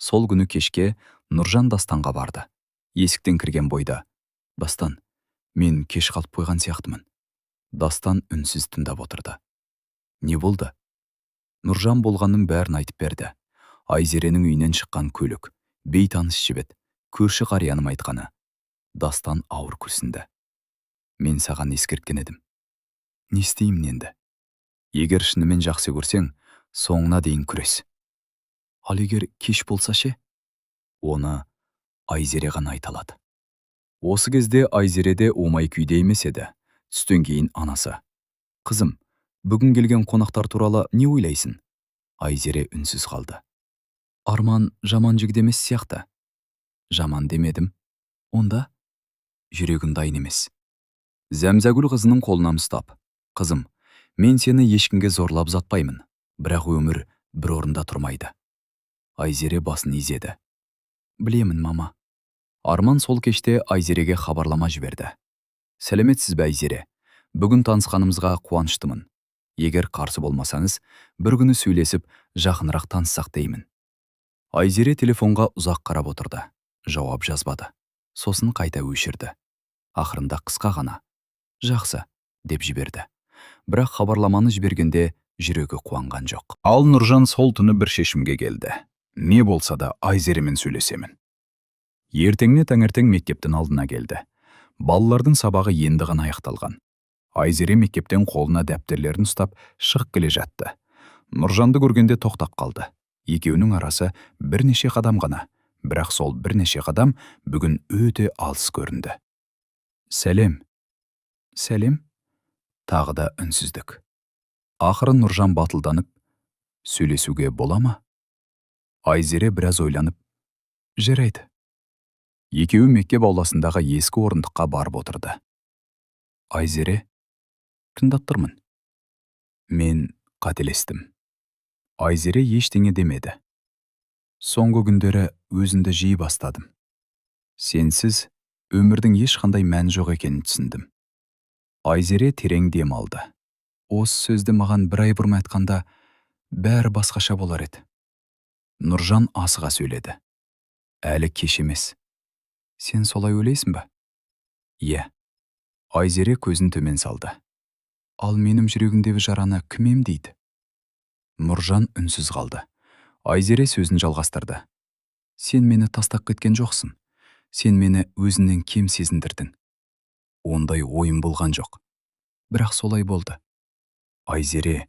Сол күні кешке Нұржан Дастанға барды. Есіктен кірген бойда: «Дастан, мен кеш қалып қойған сияқтымын». Дастан үнсіз тыңдап отырды. «Не болды?» Нұржан болғанның бәрін айтып берді. Айзеренің үйінен шыққан көлік, бейтаныс жігіт, көрші қарияның айтқаны. Дастан ауыр күрсінді. «Мен саған ескерткен едім. Не істеймін енді? Егер шынымен жақсы көрсең, соңына дейін күрес. Ал егер кеш болса ше?» Оны Айзере ғана айта алады. Осы кезде Айзере де оңай күйде емес еді. Түстен кейін анасы: «Қызым, бүгін келген қонақтар туралы не ойлайсың?» Айзере үнсіз қалды. «Арман жаман жігіт емес сияқты». «Жаман демедім». «Онда?» «Жүрегін дайын емес». Зәмзәгүл қызының қолынан ұстап: «Қызым, мен сені ешкімге зорлап затпаймын, бірақ өмір бір орында тұрмайды». Айзере басын изеді. «Білемін, мама». Арман сол кеште Айзереге хабарлама жіберді. «Сәлеметсіз бе, Айзере? Бүгін танысқанымызға қуаныштымын. Егер қарсы болмасаңыз, бір күні сөйлесіп, жақынырақ таныссақ деймін». Айзере телефонға ұзақ қарап отырды. Жауап жазбады. Сосын қайта өшірді. Ақырында қысқа ғана: «Жақсы», деп жіберді. Бірақ хабарламаны жібергенде жүрегі қуанған жоқ. Ал Нұржан сол түні бір шешімге келді. Не болса да Айзеремен сөйлесемін. Ертеңіне таңертең мектептің алдына келді. Балалардың сабағы енді ғана аяқталған. Айзере мектептен қолына дәптерлерін ұстап шығып келе жатты. Нұржанды көргенде тоқтап қалды. Екеуінің арасы бірнеше қадам ғана, бірақ сол бірнеше қадам бүгін өте алыс көрінді. «Сәлем». «Сәлем». Тағы да үнсіздік. Ақыры Нұржан батылданып: «Сөйлесуге бола ма?» Айзере біраз ойланып: «Жарайды». Екеуі мектеп ауласындағы ескі орындыққа барып отырды. «Айзере, тыңдап тұрмын». «Мен қателестім». Айзере ештеңе демеді. «Соңғы күндері өзіңді жиі бастадым. Сенсіз өмірдің ешқандай мәні жоқ екенін түсіндім». Айзере терең дем алды. «Осы сөзді маған бір ай бұрын айтқанда, бәрі басқаша болар еді». Нұржан асыға сөйледі. «Әлі кеш емес». «Сен солай ойлайсың ба?» «Иә». Айзере көзін төмен салды. «Ал менің жүрегімдегі жараны кім емдейді?» Нұржан үнсіз қалды. Айзере сөзін жалғастырды. «Сен мені тастап кеткен жоқсың. Сен мені өзіңнен кем сезіндірдің». «Ондай ойым болған жоқ. Бірақ солай болды». «Айзере,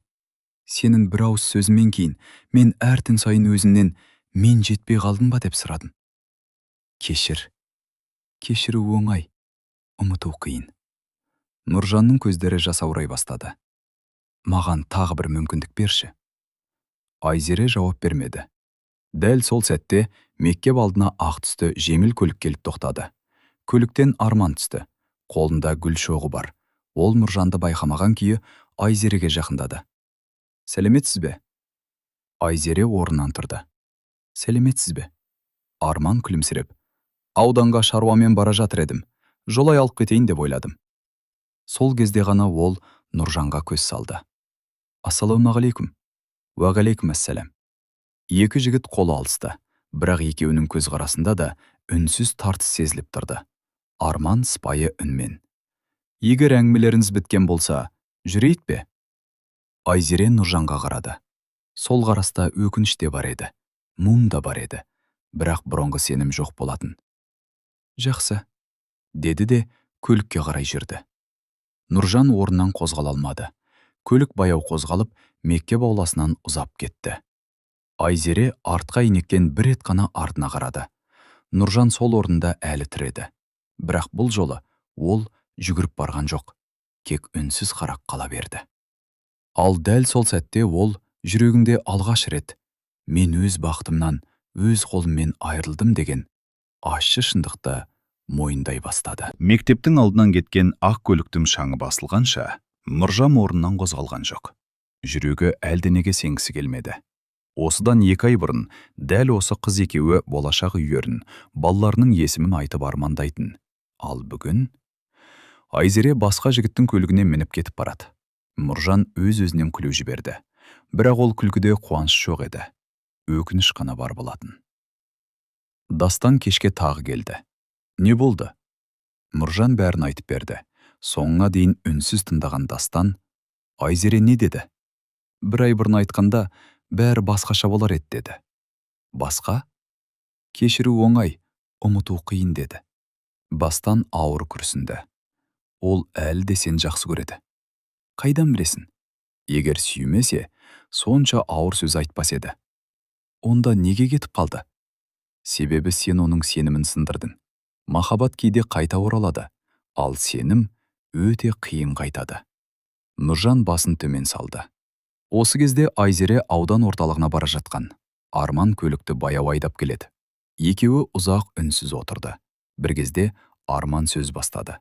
сенің бір ауыз сөзімен кейін мен әр түн сайын өзіңнен мен жетпей қалдым ба деп сұрадым». «Кешір». «Кешіру оңай, ұмыту қиын». Нұржанның көздері жасаурай бастады. «Маған тағы бір мүмкіндік берші». Айзере жауап бермеді. Дәл сол сәтте мектеп алдына ақ түсті жеңіл көлік келіп тоқтады. Көліктен Арман түсті. Қолында гүл шоғы бар. Ол Нұржанды байқамаған күйі Айзереге жақындады. «Сәлеметсіз бе?» Айзере орнынан тұрды. «Сәлеметсіз бе?» Арман күлімсіреп: «Ауданға шаруамен бара жатыр едім. Жолай алып кетейін деп ойладым». Сол кезде ғана ол Нұржанға көз салды. «Ассалаумағалейкум». «Уағалейкум ассалам». Екі жігіт қол алысты, бірақ екеуінің көзқарасында да үнсіз тартыс сезіліп тұрды. Арман сыпайы үнмен: «Егер әңгімелеріңіз біткен болса, жүрейік пе?» Айзере Нұржанға қарады. Сол қараста өкініш те бар еді, мұң да бар еді, бірақ бұрынғы сенім жоқ болатын. «Жақсы», деді де көлікке қарай жүрді. Нұржан орнынан қозғала алмады. Көлік баяу қозғалып, мектеп ауласынан ұзап кетті. Айзере артқа инектен бір рет қана артына қарады. Нұржан сол орында әлі тіреді. Бірақ бұл жолы ол жүгіріп барған жоқ. Кек үнсіз қарап қала берді. Ал дәл сол сәтте ол жүрегінде алғаш рет «Мен өз бақытымнан өз қолыммен айырылдым» деген ащы шындықты мойындай бастады. Мектептің алдынан кеткен ақ көліктің шаңы басылғанша, Нұржан орнынан қозғалған жоқ. Жүрегі әлденеге сенгісі келмеді. Осыдан 2 ай бұрын дәл осы қыз екеуі болашақ үйлерін, балаларының есімін айтып армандайтын. Ал бүгін Айзере басқа жігіттің көлігіне мініп кетіп барады. Нұржан өз-өзінен күліп жіберді. Бірақ ол күлкіде қуаныш жоқ еді. Өкініш қана бар болатын. Дастан кешке тағы келді. Не болды? Нұржан бәрін айтып берді. Соңына дейін үнсіз тыңдаған Дастан, Айзере не деді? Бір ай бұрын айтқанда, бәрі басқаша болар еді деді. Басқа? Кешіру оңай, ұмыту қиын деді. Бастан ауыр күрсінді. Ол әлі де сен жақсы көреді. Қайдан білесің? Егер сүймесе, сонша ауыр сөз айтпас еді. Онда неге кетіп қалды? Себебі сен оның сенімін сындырдың. Махаббат кейде қайта оралады, ал сенім өте қиын қайтады. Нұржан басын төмен салды. Осы кезде Айзере аудан орталығына бара жатқан. Арман көлікті баяу айдап келеді. Екеуі ұзақ үнсіз отырды. Бір кезде Арман сөз бастады.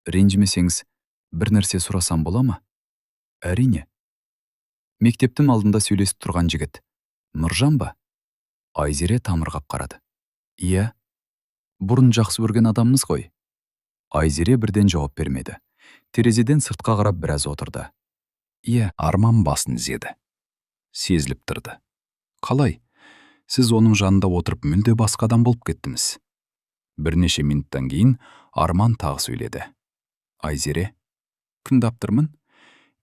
Ренжімесеңіз, бір нәрсе сұрасам бола ма? Әрине. Мектептің алдында сөйлесіп тұрған жігіт. Нұржан ба? Айзере тамырғап қарады. Иә, бұрын жақсы көрген адамымыз ғой. Айзере бірден жауап бермеді. Терезеден сыртқа қарап біраз отырды. Иә, Арман басын изеді. Сезіліп тұрды. Қалай? Сіз оның жанында отырып мүлде басқа адам болып кеттіңіз. Бірнеше минуттан кейін Арман тағы сөйледі. Айзере, тыңдап тұрмын.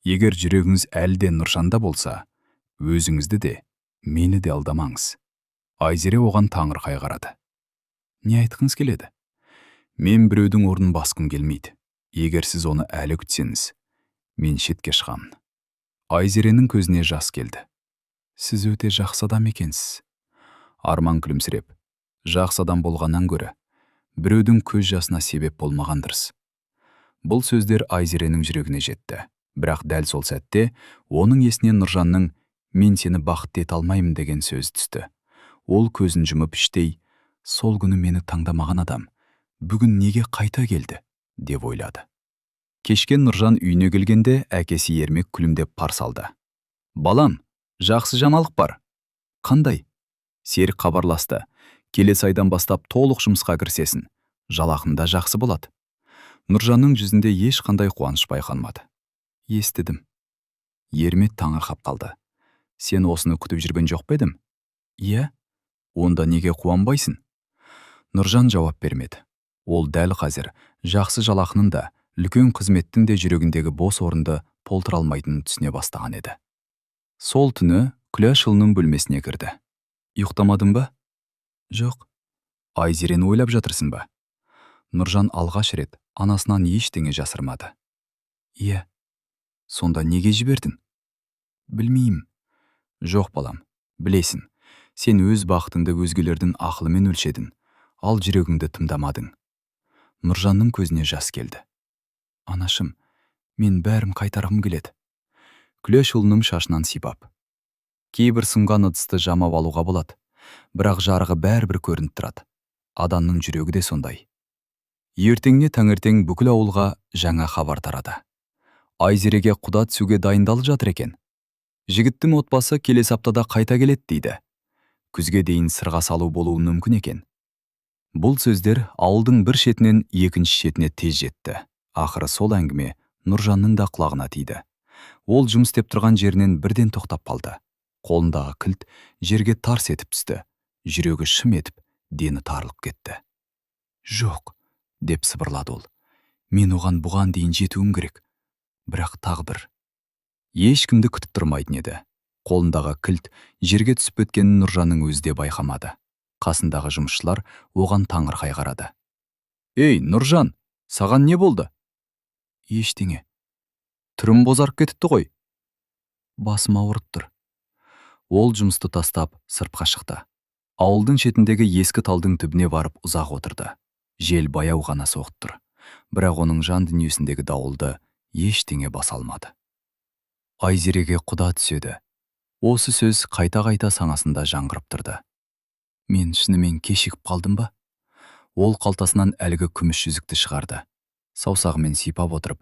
Егер жүрегіңіз әлде Нұржанда болса, өзіңізді де, мені де алдамаңыз. Айзере оған таңырқай қарады. Не айтқыңыз келеді? Мен біреудің орнын басқым келмейді. Егер сіз оны әлі күтсеңіз, мен шетке шығамын. Айзеренің көзіне жас келді. Сіз өте жақсы адам екенсіз. Арман күлімсіреп, жақсы адам болғаннан гөрі, біреудің көз жасына себеп болмаған дұрыс. Бұл сөздер Айзеренің жүрегіне жетті. Бірақ дәл сол сәтте оның есінен Нұржанның «мен сені бақытты ете алмаймын» деген сөз түсті. Ол көзін жұмып іштей, сол күні мені таңдамаған адам, бүгін неге қайта келді, деп ойлады. Кешке Нұржан үйіне келгенде әкесі Ермек күлімдеп қарсы алды. Балам, жақсы жаңалық бар. Қандай? Серік хабарласты. Келесі айдан бастап толық жұмысқа кірісесің. Жалақында жақсы болады. Нұржанның жүзінде ешқандай қуаныш байқалмады. Естідім. Ермек таңырқап қалды. Сен осыны күтіп жүрген жоқ па едім? Иә. Онда неге қуанбайсың? Нұржан жауап бермеді. Ол дәл қазір жақсы жалақының да, үлкен қызметтің де жүрегіндегі бос орынды толтыра алмайтынын түсіне бастаған еді. Сол түні Күләш ұлының бөлмесіне кірді. Ұйықтамадың ба? Жоқ. Айзерені ойлап жатырсың ба? Нұржан алғаш рет анасынан ештеңе жасырмады. Иә. Сонда неге жібердің? Білмеймін. Жоқ балам, білесің, сен өз бақытыңды өзгелердің ақылымен өлшедің, ал жүрегіңді тыңдамадың. Нұржанның көзіне жас келді. Анашым, мен бәрін қайтарғым келеді. Күләш ұлының шашынан сипап. Кейбір сынған ыдысты жамап алуға болады, бірақ жарығы бәрібір көрініп тұрады. Адамның жүрегі де сондай. Ертеңіне таңертең бүкіл ауылға жаңа хабар тарады. Айзереге құда түсуге дайындалып жатыр екен. Жігіттің отбасы келесі аптада қайта келеді дейді. Күзге дейін сырға салу болуы мүмкін екен. Бұл сөздер ауылдың бір шетінен екінші шетіне тез жетті. Ақыры сол әңгіме Нұржанның да құлағына тиді. Ол жұмыс істеп тұрған жерінен бірден тоқтап қалды. Қолындағы кілт жерге тарс етіп түсті. Жүрегі шым етіп, дені тарылып кетті. Жоқ, деп сыбырлады ол. Мен оған бұған дейін жетуім керек. Бірақ тағдыр. Ешкімді күтіп тұрмайтын еді. Қолындағы кілт жерге түсіп өткенін Нұржанның өзі де байқамады. Қасындағы жұмысшылар оған таңырқай қарады. Ей, Нұржан, саған не болды? Ештеңе. Түрім бозарып кетіпті ғой. Басым ауырып тұр. Ол жұмысты тастап сыртқа шықты. Ауылдың шетіндегі ескі талдың түбіне барып ұзақ отырды. Жел баяу ғана соғып тұр. Бірақ оның жан дүниесіндегі дауылды ештеңе баса алмады. Айзереге құда түседі. Осы сөз қайта-қайта санасында жаңғырып тұрды. Мен шынымен кешігіп қалдым ба? Ол қалтасынан әлгі күміс жүзікті шығарды. Саусағымен сипап отырып,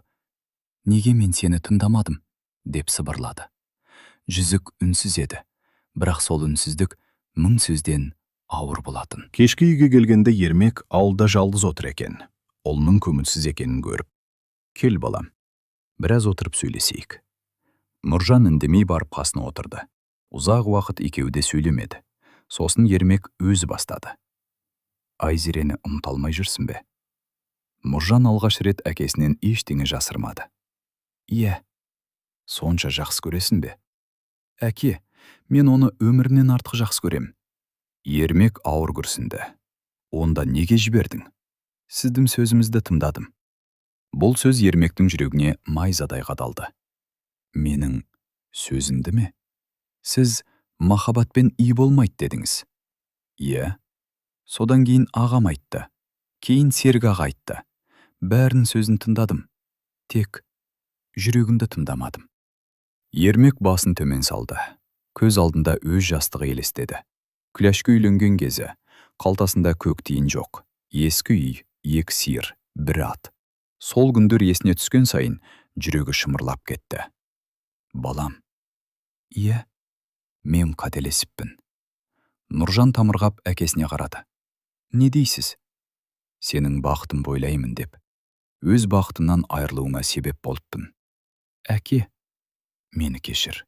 неге мен сені тыңдамадым, деп сыбырлады. Жүзік үнсіз еді, бірақ сол үнсіздік мың сөзден ауыр болатын. Кешкі үйге келгенде Ермек ауылда жалғыз отыр екен. Ұлының көңілсіз екенін көріп, кел балам, біраз отырып сөйлесейік. Нұржан үндемей барып қасына отырды. Ұзақ уақыт екеуі де сөйлемеді. Сосын Ермек өзі бастады. Айзерені ұмыта алмай жүрсің бе? Нұржан алғаш рет әкесінен ештеңе жасырмады. Иә, сонша жақсы көресің бе? Әке, мен оны өмірінен артық жақсы көрем. Ермек ауыр күрсінді. Онда неге жібердің? Сіздің сөзімізді тыңдадым. Бұл сөз Ермектің жүрегіне майзадай қадалды. Менің сөзімді ме? Сіз махаббатпен үй болмайды дедіңіз. Иә. Содан кейін ағам айтты. Кейін Серік аға айтты. Бәрін сөзін тыңдадым. Тек жүрегімді тыңдамадым. Ермек басын төмен салды. Көз алдында өз жастығы елестеді. Күләшке үйленген кезі. Қалтасында көк тиын жоқ. Ескі үй, 2 сиыр, 1 ат. Сол күндер есіне түскен сайын жүрегі шымырлап кетті. Балам. Иә, мен қателесіппін. Нұржан тамырғап әкесіне қарады. Не дейсіз? Сенің бақытын бойлаймын деп. Өз бақытымнан айырылуыңа себеп болыппын. Әке, мені кешір.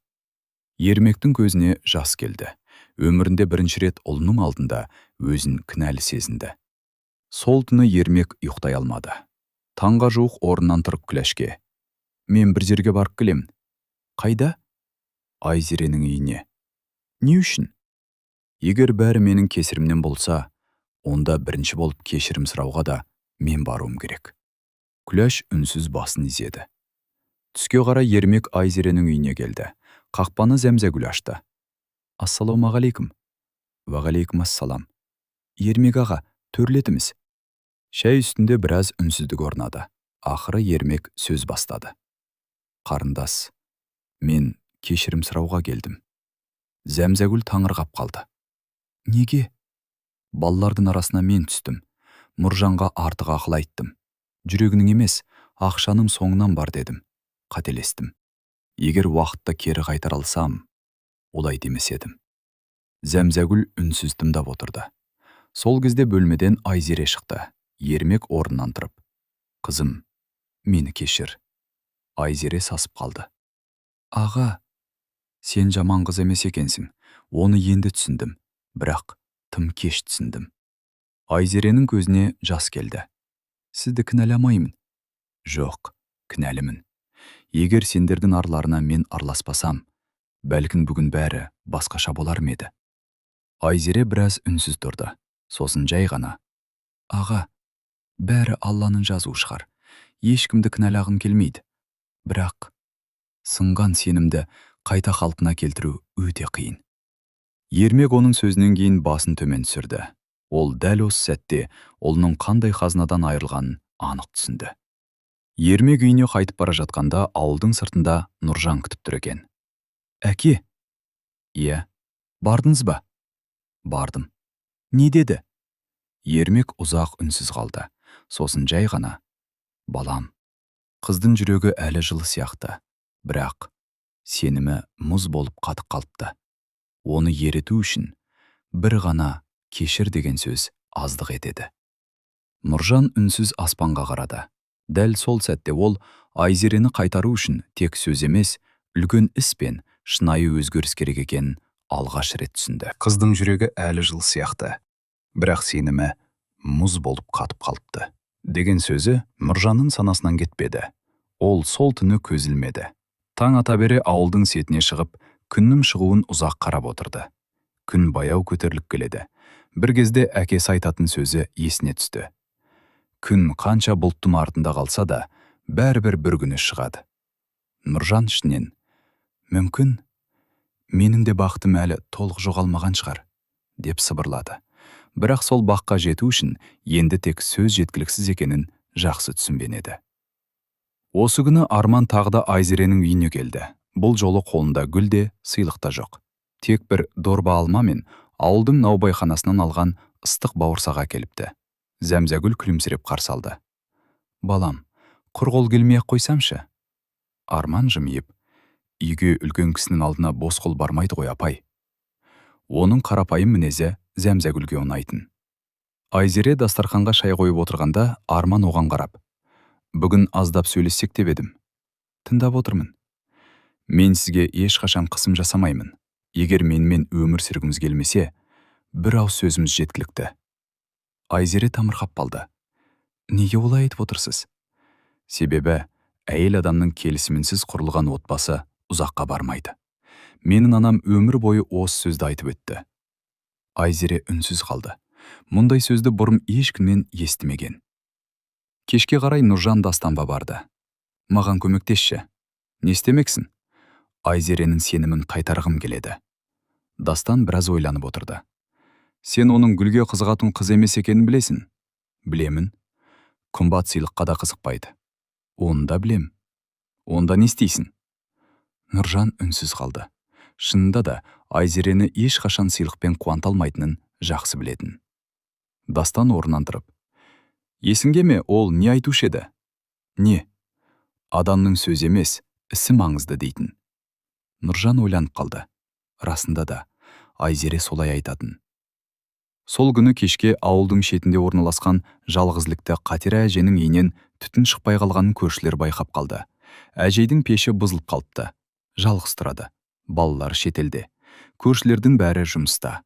Ермектің көзіне жас келді. Өмірінде бірінші рет ұлының алдында өзін кінәлі сезінді. Сол түні Ермек ұйықтай алмады. Таңға жуық орнынан тұрып Күләшке. Мен бір жерге барып келем. Қайда? Айзеренің үйіне. Не үшін? Егер бәрі менің кесірімнен болса, онда бірінші болып кешірім сұрауға да мен баруым керек. Күләш үнсіз басын изеді. Түске қарай Ермек Айзеренің үйіне келді. Қақпаны Зәмзәгүл ашты. Ассалаумағалейкум. Уағалейкум ассалам. Ермек аға, төрлетіміз. Шәй үстінде біраз үнсіздік орнады. Ақыры Ермек сөз бастады. Қарындас, мен кешірім сұрауға келдім. Зәмзәгүл таңырқап қалды. Неге? Балалардың арасына мен түстім. Нұржанға артық ақыл айттым. Жүрегінің емес, ақшаның соңынан бар дедім. Қателестім. Егер уақытта кері қайтара алсам, олай демес едім. Зәмзәгүл үнсіз тыңдап отырды. Сол кезде бөлмеден Айзере шықты. Ермек орнынан тұрып. Қызым, мені кешір. Айзере сасып қалды. Аға, сен жаман қыз емес екенсің. Оны енді түсіндім. Бірақ тым кеш түсіндім. Айзеренің көзіне жас келді. Сізді кінәламаймын. Жоқ, кінәлімін. Егер сендердің арларына мен араласпасам, бәлкім бүгін бәрі басқаша болар ма еді. Айзере біраз үнсіз тұрды. Сосын жай ғана. Аға, бәрі Алланың жазуы шығар. Ешкімді кінәлағым келмейді. Бірақ сынған сенімді қайта қалпына келтіру өте қиын. Ермек оның сөзінен кейін басын төмен түсірді. Ол дәл осы сәтте ұлының қандай қазынадан айырылғанын анық түсінді. Ермек үйіне қайтып бара жатқанда ауылдың сыртында Нұржан күтіп тұр екен. Әке? Иә. Бардыңыз ба? Бардым. Не деді? Ермек ұзақ үнсіз қалды. Сосын жай ғана. Балам, қыздың жүрегі әлі жылы сияқты. Бірақ сенімі мұз болып қатып қалыпты. Оны еріту үшін бір ғана кешір деген сөз аздық етеді. Нұржан үнсіз аспанға қарады. Дәл сол сәтте ол Айзерені қайтару үшін тек сөз емес, үлкен іс пен шынайы өзгеріс керек екенін алғаш рет түсінді. Қыздың жүрегі әлі жыл сияқты, бірақ сенімі мұз болып қатып қалыпты. Деген сөзі Нұржанның санасынан кетпеді. Ол сол түні көз ілмеді. Таң ата бере ауылдың сетіне шығып, күннің шығуын ұзақ қарап отырды. Күн баяу көтеріліп келеді. Бір кезде әкесі айтатын сөзі есіне түсті. Күн қанша бұлттың артында қалса да, бәрібір бір күні шығады. Нұржан ішінен, мүмкін, менің де бақытым әлі толық жоғалмаған шығар, деп сыбырлады. Бірақ сол баққа жету үшін енді тек сөз жеткіліксіз екенін жақсы түсінген еді. Осы күні Арман тағда Айзеренің үйіне келді. Бұл жолы қолында гүл де, сыйлық та жоқ. Тек бір дорба алма мен ауылдың наубайханасынан алған ыстық бауырсақ әкеліпті. Зәмзәгүл күлімсіреп қарсы алды. Балам, құр қол келмей-ақ қойсамшы? Арман жымиып, үйге үлкен кісінің алдына бос қол бармайды ғой апай. Оның қарапайым мінезі Зәмзәгүлге ұнайтын. Айзере дастарханға шай қойып отырғанда Арман оған қарап. Бүгін аздап сөйлессек деп едім. Тыңдап отырмын. Мен сізге ешқашан қысым жасамаймын. Егер менімен өмір сүргіңіз келмесе, бір ауыз сөзіміз жеткілікті. Айзере тамырқап қалды. Неге олай айтып отырсыз? Себебі, әйел адамның келісімінсіз құрылған отбасы ұзаққа бармайды. Менің анам өмір бойы осы сөзді айтып өтті. Айзере үнсіз қалды. Мұндай сөзді бұрын ешкімнен естімеген. Кешке қарай Нұржан Дастанға барды. Маған көмектесші. Не істемексің? Айзеренің сенімін қайтарғым келеді. Дастан біраз ойланып отырды. Сен оның гүлге қызығатын қыз емес екенін білесің? Білемін. Қымбат сыйлыққа да қызықпайды. Оны да білем. Онда не істейсің? Нұржан үнсіз қалды. Шынында да Айзерені ешқашан сыйлықпен қуанта алмайтынын жақсы білетін. Дастан орнынан тұрып: Есіңде ме, ол не айтушы еді? Не? Адамның сөзі емес, ісі маңызды дейтін. Нұржан ойланып қалды. Расында да Айзере солай айтатын. Сол күні кешке ауылдың шетінде орналасқан жалғызлікті Қатира әженің үйінен түтін шықпай қалғанын көршілер байқап қалды. Әжейдің пеші бұзылып қалыпты. Жалғыз тұрады. Балалар шетелде. Көршілердің бәрі жұмыста.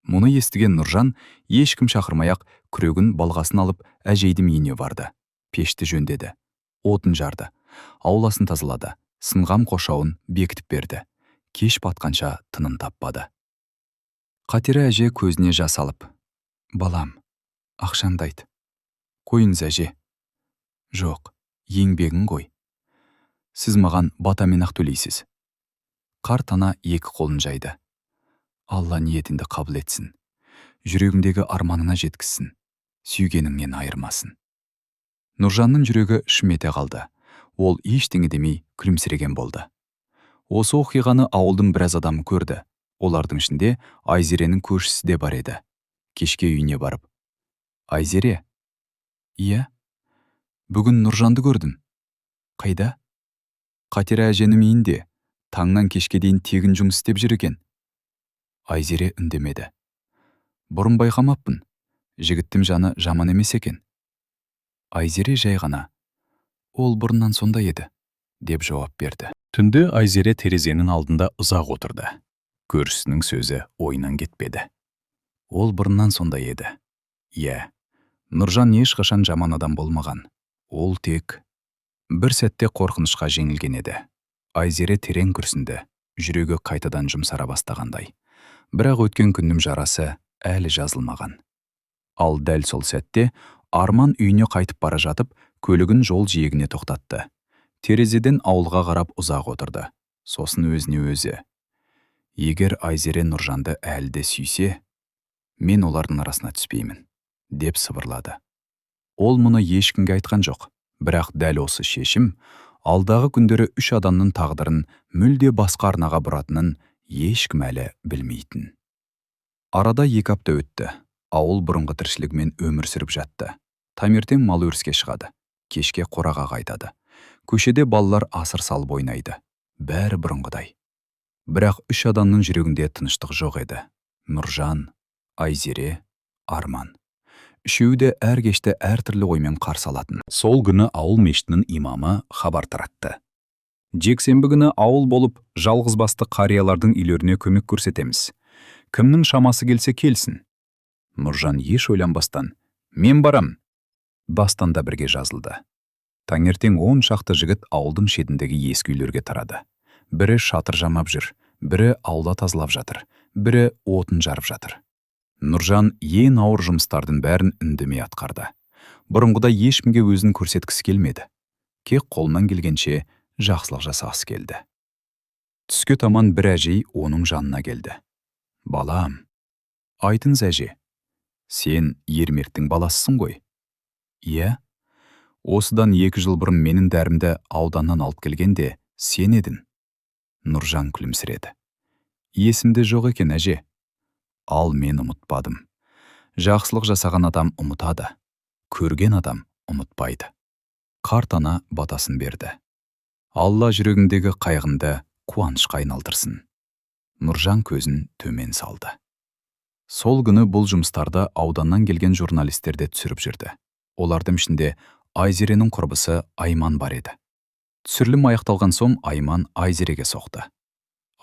Мұны естіген Нұржан ешкім шақырмай-ақ күрегін балғасын алып әжейдің үйіне барды. Пешті жөндеді. Отын жарды. Ауласын тазалады. Сынған қошауын бекітіп берді. Кеш батқанша тыным таппады. Қатира әже көзіне жас алып: Балам, ақшамды айт. Қойыңыз әже. Жоқ, еңбегін қой. Сіз маған батамен-ақ төлейсіз. Қарт ана екі қолын жайды. Алла ниетіңді қабыл етсін. Жүрегіңдегі арманына жеткізсін. Сүйгеніңнен айырмасын. Нұржанның жүрегі шым ете қалды. Ол ештеңе демей күлімсіреген болды. Осы оқиғаны ауылдың біраз адамы көрді. Олардың ішінде Айзеренің көршісі де бар еді. Кешке үйіне барып: Айзере? Иә? Бүгін Нұржанды көрдім. Қайда? Қатира әженің үйінде. Таңнан кешке дейін тегін жұмыс істеп жүр екен. Айзере үндемеді. Бұрын байқамаппын. Жігіттің жаны жаман емес екен. Айзере жай ғана: Ол бұрыннан сондай еді, деп жауап берді. Түнде Айзере терезенің алдында ұзақ отырды. Көршісінің сөзі ойынан кетпеді. Ол бұрыннан сондай еді. Иә, Нұржан ешқашан жаман адам болмаған. Ол тек бір сәтте қорқынышқа жеңілген еді. Айзере терең күрсінді. Жүрегі қайтадан жұмсара бастағандай. Бірақ өткен күннің жарасы әлі жазылмаған. Ал дәл сол сәтте Арман үйіне қайтып бара жатып, көлігін жол жиегіне тоқтатты. Терезеден ауылға қарап ұзақ отырды. Сосын өзіне өзі: Егер Айзере Нұржанды әлі де сүйсе, мен олардың арасына түспеймін, деп сыбырлады. Ол мұны ешкімге айтқан жоқ, бірақ дәл осы шешім алдағы күндері 3 адамның тағдырын мүлде басқа арнаға бұратынын ешкім әлі білмейтін. Арада 2 апта өтті. Ауыл бұрынғы тіршілігімен өмір сүріп жатты. Таңертең мал өріске шығады. Кешке қораға қайтады. Көшеде балалар асыр салып ойнайды. Бәрі бұрынғыдай. Бірақ 3 адамның жүрегінде тыныштық жоқ еді. Нұржан, Айзере, Арман. Үшеуі де әр кешті әртүрлі оймен қарсы алатын. Сол күні ауыл мешітінің имамы хабар таратты. Жексенбі күні ауыл болып жалғыз басты қариялардың үйлеріне көмек көрсетеміз. Кімнің шамасы келсе келсін. Нұржан еш ойланбастан: Мен барам. Дастанда бірге жазылды. Таңертең 10 шақты жігіт ауылдың шетіндегі ескі үйлерге тарады. Бірі шатыр жамап жүр, бірі аула тазалап жатыр, бірі отын жарып жатыр. Нұржан ең ауыр жұмыстардың бәрін үндемей атқарды. Бұрынғыда ешкімге өзін көрсеткісі келмеді. Кек қолынан келгенше жақсылық жасағысы келді. Түске таман бір әжей оның жанына келді. Балам, айтыңыз әже, сен Ермектің баласысың ғой? Иә, осыдан 2 жыл бұрын менің дәрімді ауданнан алып келгенде сен едің. Нұржан күлімсіреді. Есімде жоқ екен әже. Ал мен ұмытпадым. Жақсылық жасаған адам ұмытады. Көрген адам ұмытпайды. Қарт ана батасын берді. Алла жүрегіндегі қайғынды қуанышқа айналдырсын. Нұржан көзін төмен салды. Сол күні бұл жұмыстарды ауданнан келген журналистер де түсіріп жүрді. Олардың ішінде Айзеренің құрбысы Айман бар еді. Түсірілім аяқталған соң Айман Айзереге соқты.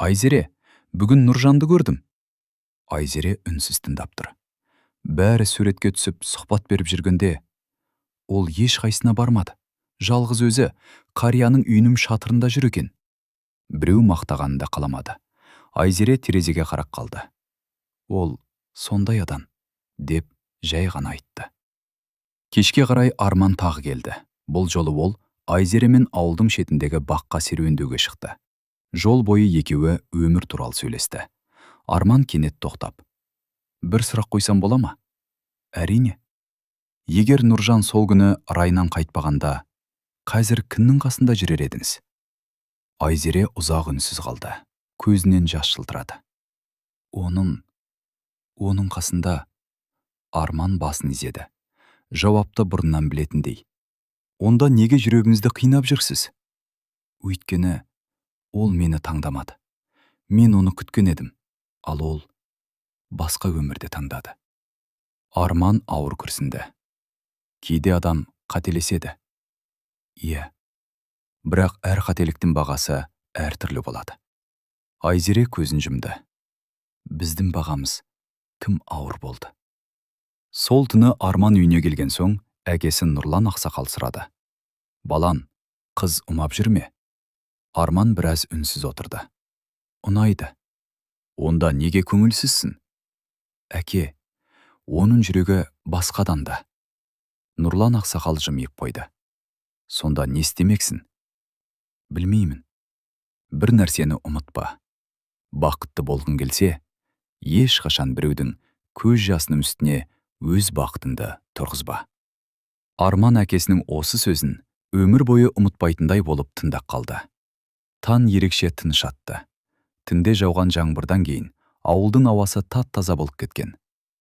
Айзере, бүгін Нұржанды көрдім. Айзере үнсіз тыңдап тұр. Бәрі суретке түсіп сұхбат беріп жүргенде, ол еш қайсына бармады. Жалғыз өзі қарияның үйінің шатырында жүр екен. Біреу мақтағанын да қаламады. Айзере терезеге қарап қалды. Ол сондай адам, деп жай ғана айтты. Кешке қарай Арман тағы келді. Бұл жолы ол Айзере мен ауылдың шетіндегі баққа серуендеуге шықты. Жол бойы екеуі өмір туралы сөйлесті. Арман кенет тоқтап: бір сұрақ қойсам бола ма? Әрине. Егер Нұржан сол күні райынан қайтпағанда, қазір кімнің қасында жүрер едіңіз? Айзере ұзақ үнсіз қалды. Көзінен жас жылтырады. Оның қасында. Арман басын изеді. Жауапты бұрыннан білетіндей: онда неге жүрегіңізді қинап жүрсіз? Өйткені ол мені таңдамады. Мен оны күткен едім, ал ол басқа өмірді таңдады. Арман ауыр күрсінді. Кейде адам қателеседі. Иә, бірақ әр қателіктің бағасы әртүрлі болады. Айзере көзін жұмды. Біздің бағамыз тым ауыр болды. Сол түні Арман үйіне келген соң, әкесі Нұрлан ақсақал сұрады: балан, қыз ұнап жүр ме? Арман біраз үнсіз отырды. Ұнайды. Онда неге көңілсізсің? Әке, оның жүрегі басқа адамда. Нұрлан ақсақал жымиып қойды. Сонда не істемексің? Білмеймін. Бір нәрсені ұмытпа. Бақытты болғың келсе, ешқашан біреудің көз жасының үстіне өз бақытыңды тұрғызба. Арман әкесінің осы сөзін өмір бойы ұмытпайтындай болып тыңдап қалды. Таң ерекше тыныш атты. Түнде жауған жаңбырдан кейін ауылдың ауасы тап-таза болып кеткен.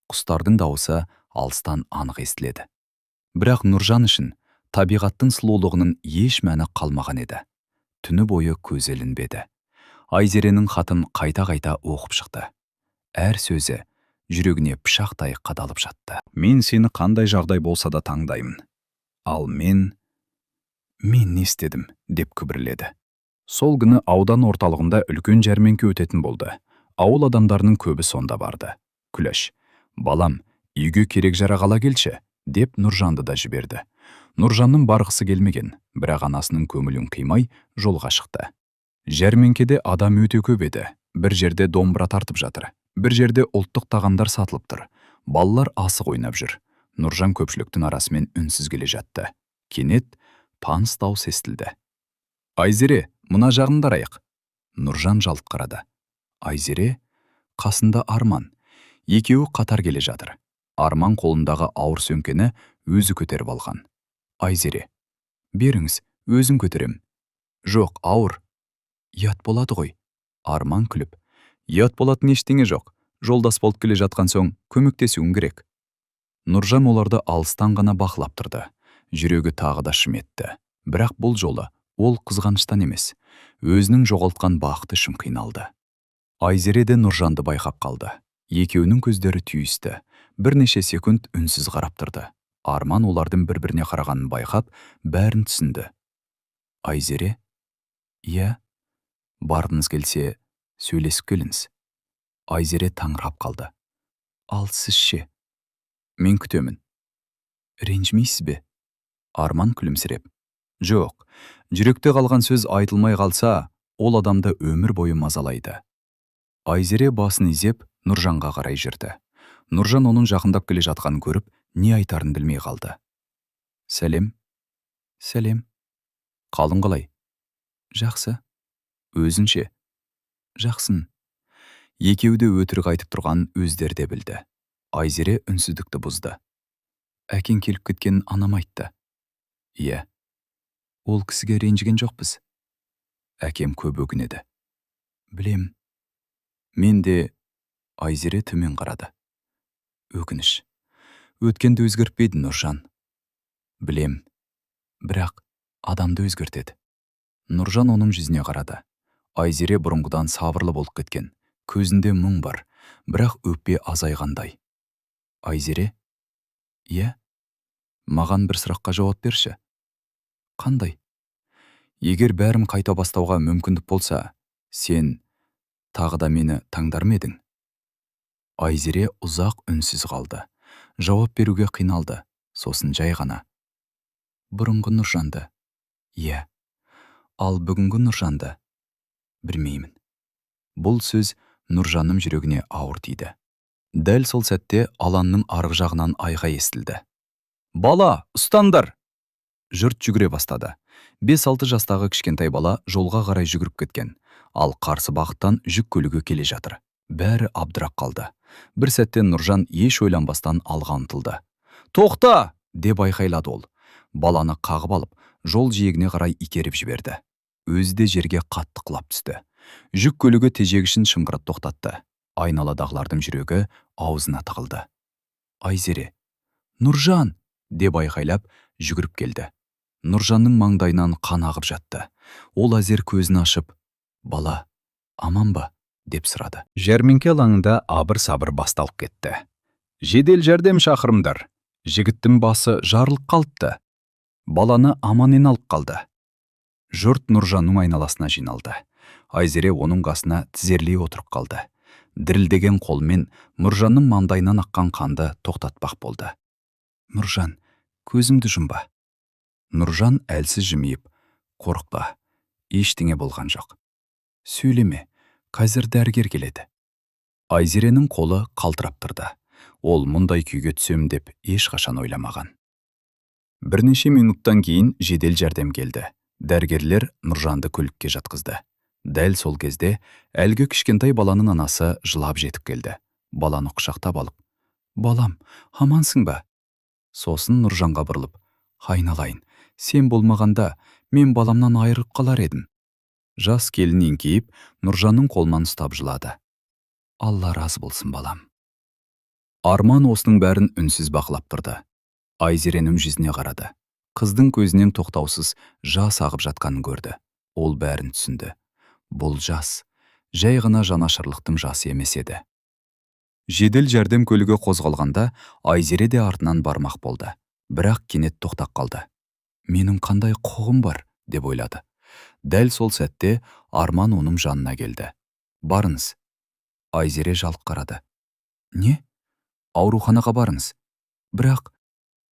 Құстардың дауысы алыстан анық естіледі. Бірақ Нұржан үшін табиғаттың сұлулығының еш мәні қалмаған еді. Түні бойы көзі ілінбеді. Айзеренің хатын қайта-қайта оқып шықты. Әр сөзі жүрегіне пышақтай қадалып жатты. Мен сені қандай жағдай болса да таңдаймын. Ал мен не істедім, деп күбірледі. Сол күні аудан орталығында үлкен жәрмеңке өтетін болды. Ауыл адамдарының көбі сонда барды. Күләш: балам, үйге керек жарақ ала келші, деп Нұржанды да жіберді. Нұржанның барғысы келмеген, бірақ анасының көңілін қимай жолға шықты. Жәрмеңкеде адам өте көп еді. Бір жерде домбыра тартып жатыр, бір жерде ұлттық тағамдар сатылып тұр. Балалар асық ойнап жүр. Нұржан көпшіліктің арасымен үнсіз келе жатты. Кенет таныс дауыс естілді. Айзере, мына жағында арайық. Нұржан жалт қарады. Айзере, қасында Арман. Екеуі қатар келе жатыр. Арман қолындағы ауыр сөмкені өзі көтеріп алған. Айзере: беріңіз, өзім көтерем. Жоқ, ауыр. Ят болады ғой. Арман күліп: ят болатын ештеңе жоқ. Жолдас болып келе жатқан соң көмектесуің керек. Нұржан оларды алыстан ғана бақылап тұрды. Жүрегі тағы да шым етті. Бірақ бұл жолы ол қызғаныштан емес, өзінің жоғалтқан бақыты үшін қиналды. Айзере де Нұржанды байқап қалды. Екеуінің көздері түйісті. Бірнеше секунд үнсіз қарап тұрды. Арман олардың бір-біріне қарағанын байқап, бәрін түсінді. Айзере: иә, барғыңыз келсе, сөйлесіп келіңіз. Айзере таңырқап қалды. Ал сіз ше? Мен күтемін. Ренжімейсіз бе? Арман күлімсіреп: жоқ, жүректе қалған сөз айтылмай қалса, ол адамды өмір бойы мазалайды. Айзере басын изеп Нұржанға қарай жүрді. Нұржан оның жақындап келе жатқанын көріп, не айтарын білмей қалды. Сәлем. Сәлем. Қалың қалай? Жақсы. Өзінше? Жақсын. Екеуі де өтірік айтып тұрған өздері де білді. Айзере үнсіздікті бұзды. Әкең келіп кеткенін анам айтты. Иә. Ол кісіге ренжіген жоқпыз. Әкем көп өкінеді. Білем. Мен де. Айзере төмен қарады. Өкініш. Өткенді өзгертпеді Нұржан. Білем. Бірақ адамды өзгертеді. Нұржан оның жүзіне қарады. Айзере бұрынғыдан сабырлы болып кеткен. Көзінде мұң бар, бірақ өкпе азайғандай. Айзере: иә, маған бір сұраққа жауап берші. Қандай? Егер бәрім қайта бастауға мүмкіндік болса, сен тағы да мені таңдар ма едің? Айзере ұзақ үнсіз қалды. Жауап беруге қиналды. Сосын жай ғана: бұрынғы Нұржанды. Иә. Ал бүгінгі Нұржанды білмеймін. Бұл сөз Нұржанның жүрегіне ауыр тиді. Дәл сол сәтте алаңның арғы жағынан айғай естілді. Бала, ұстандар! Жұрт жүгіре бастады. 5-6 жастағы кішкентай бала жолға қарай жүгіріп кеткен. Ал қарсы бағыттан жүк көлігі келе жатыр. Бәрі абдырап қалды. Бір сәттен Нұржан еш ойланбастан алға ұмтылды. Тоқта! Деп айқайлады ол. Баланы қағып алып, жол жиегіне қарай итеріп жіберді. Өзі де жерге қатты құлап түсті. Жүк көлігі тежегішін шыңғырып тоқтатты. Айналадағылардың жүрегі аузына тығылды. Айзере, Нұржан! Деп айқайлап жүгіріп келді. Нұржанның маңдайынан қан ағып жатты. Ол әзер көзін ашып, бала, аман ба? Деп сұрады. Жәрмеңке алаңында абыр-сабыр басталып кетті. Жедел жәрдем шақырымдар. Жігіттің басы жарылып қалыпты. Баланы аман алып қалды. Жұрт Нұржанның айналасына жиналды. Айзере оның қасына тізерлей отырып қалды. Дірілдеген қолмен Нұржанның маңдайынан аққан қанды тоқтатпақ болды. Нұржан, көзіңді жұмба. Нұржан әлсіз жымиып, қорықпа, ештеңе болған жоқ. Сөйлеме, қазір дәрігер келеді. Айзеренің қолы қалтырап тұрды. Ол мұндай күйге түсем деп ешқашан ойламаған. Бірнеше минуттан кейін жедел жәрдем келді. Дәрігерлер Нұржанды көлікке жатқызды. Дәл сол кезде әлгі кішкентай баланың анасы жылап жетіп келді. Баланы құшақтап алып, балам, амансың ба? Сосын Нұржанға бұрылып, айналайын, сен болмағанда мен баламнан айырылып қалар едім. Жас келін еңкейіп, Нұржанның қолынан ұстап жылады. Алла разы болсын, балам. Арман осының бәрін үнсіз бақылап тұрды. Айзеренің жүзіне қарады. Қыздың көзінен тоқтаусыз жас ағып жатқанын көрді. Ол бәрін түсінді. Бұл жас, жай ғана жанашырлықтың жасы емес еді. Жедел жәрдем көлігі қозғалғанда Айзере де артынан бармақ болды. Бірақ кенет тоқтап қалды. Менің қандай құқығым бар, деп ойлады. Дәл сол сәтте Арман оның жанына келді. Барыңыз. Айзере жалт қарады. Не? Ауруханаға барыңыз. Бірақ,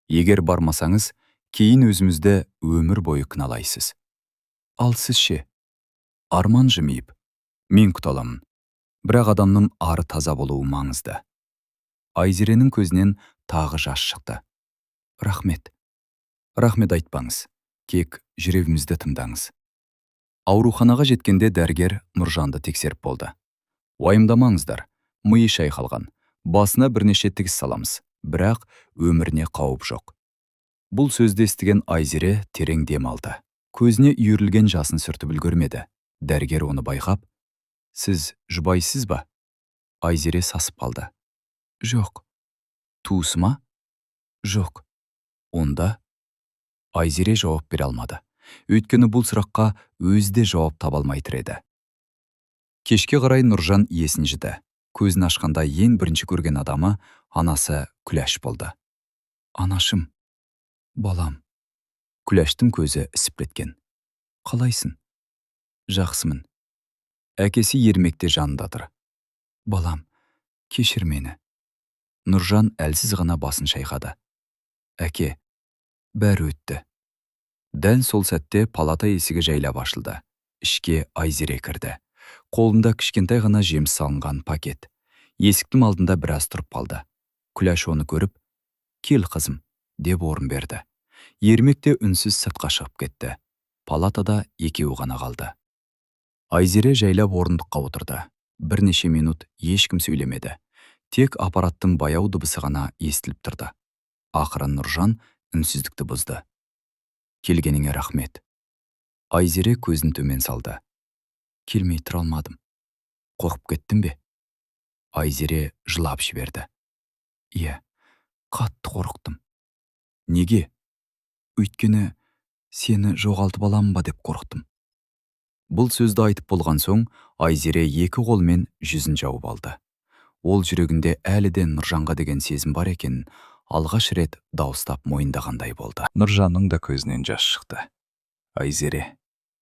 егер бармасаңыз, кейін өзімізді өмір бойы кіналайсыз. Ал сіз ше? Арман жымиып, мен күте аламын. Бірақ адамның ары таза болуы маңызды. Айзеренің көзінен тағы жас шықты. Рахмет. Рахмет айтпаңыз. Кек жүрегімізді тыңдаңыз. Ауруханаға жеткенде дәрігер Нұржанды тексеріп болды. Уайымдамаңыздар, миы шайқалған. Басына бірнеше тігіс саламыз, бірақ өміріне қауіп жоқ. Бұл сөзді естіген Айзере терең дем алды. Көзіне үйірілген жасын сүртіп үлгермеді. Дәрігер оны байқап, сіз жұбайсыз ба? Айзере сасып қалды. Жоқ. Туысы ма? Жоқ. Онда? Айзере жауап бере алмады. Өйткені бұл сұраққа өзі де жауап таба алмай тұр еді. Кешке қарай Нұржан есін жіді. Көзін ашқанда ең бірінші көрген адамы анасы Күләш болды. Анашым, балам. Күләштің көзі ісіп кеткен. Қалайсың? Жақсымын. Әкесі ермекте жанында тұр. Балам, кешір мені. Нұржан әлсіз ғана басын шайқады. Әке, бәрі өтті. Дәл сол сәтте палата есігі жайлап ашылды. Ішке Айзере кірді. Қолында кішкентай ғана жеміс салынған пакет. Есіктің алдында біраз тұрып қалды. Күләш оны көріп, кел қызым, деп орын берді. Ермекте үнсіз сыртқа шығып кетті. Палатада екеуі ғана қалды. Айзере жайлап орындыққа отырды. Бірнеше минут ешкім сөйлемеді. Тек аппараттың баяу дыбысы ғана естіліп тұрды. Ақыры Нұржан үнсіздікті бұзды. Келгеніңе рахмет. Айзере көзін төмен салды. Келмей тұра алмадым. Қорқып кеттім бе? Айзере жылап жіберді. Иә, қатты қорықтым. Неге? Өйткені сені жоғалтып аламын ба деп қорықтым. Бұл сөзді айтып болған соң, Айзере екі қолмен жүзін жауып алды. Ол жүрегінде әлі де Нұржанға деген сезім бар екенін алғаш рет дауыстап мойындағандай болды. Нұржанның да көзінен жас шықты. Айзере,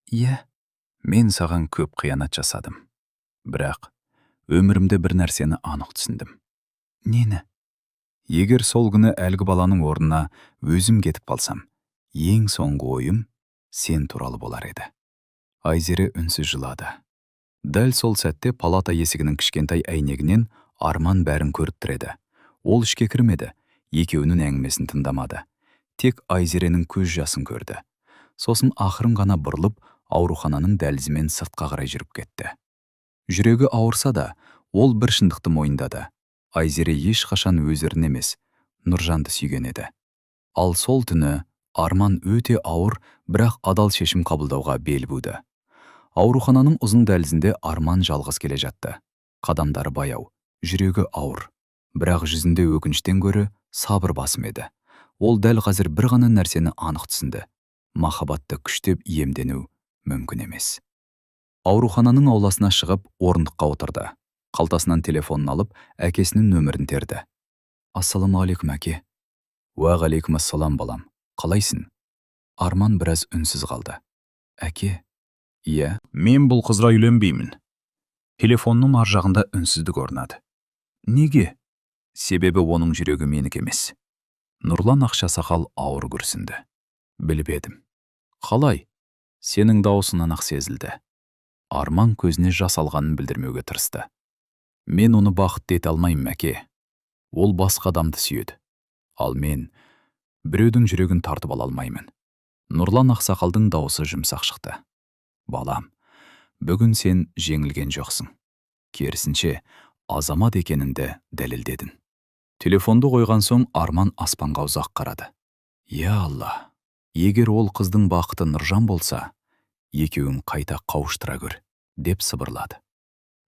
иә, мен саған көп қиянат жасадым. Бірақ өмірімде бір нәрсені анық түсіндім. Нені? Егер сол күні әлгі баланың орнына өзім кетіп қалсам, ең соңғы ойым сен туралы болар еді. Айзере үнсіз жылады. Дәл сол сәтте палата есігінің кішкентай әйнегінен Арман бәрін көріп тұр еді. Ол ішке кірмеді, екеуінің әңгімесін тыңдамады. Тек Айзеренің көз жасын көрді. Сосын ақырын ғана бұрылып, аурухананың дәлізімен сыртқа қарай жүріп кетті. Жүрегі ауырса да, ол бір шындықты мойындады. Айзере ешқашан өздерін емес, Нұржанды сүйген еді. Ал сол түні Арман өте ауыр, бірақ адал шешім қабылдауға бел буды. Аурухананың ұзын дәлізінде Арман жалғыз келе жатты. Қадамдары баяу, жүрегі ауыр. Бірақ жүзінде өкініштен гөрі сабыр басым еді. Ол дәл қазір бір ғана нәрсені анық түсінді. Махаббатты күштеп иемдену мүмкін емес. Аурухананың ауласына шығып, орындыққа отырды. Қалтасынан телефонын алып, әкесінің нөмірін терді. Ассаламағалейкум, әке. Уағалейкумассалам, балам. Қалайсың? Арман біраз үнсіз қалды. Әке, иә, мен бұл қызға үйленбеймін. Телефонның ар жағында үнсіздік орнады. Неге? Себебі оның жүрегі менікі емес. Нұрлан Ақшасақал ауыр күрсінді. Біліп едім. Қалай? Сенің дауысынан ақ сезілді. Арман көзіне жас алғанын білдірмеуге тырысты. Мен оны бақытты ете алмаймын, әке. Ол басқа адамды сүйеді. Ал мен біреудің жүрегін тартып ала алмаймын. Нұрлан Ақсақалдың дауысы жұмсақ шықты. Балам, бүгін сен жеңілген жоқсың. Керісінше, азамат екеніңді дәлелдедің. Телефонды қойған соң Арман аспанға ұзақ қарады. Я Алла, егер ол қыздың бақыты Нұржан болса, екеуін қайта қауыштыра көр, деп сыбырлады.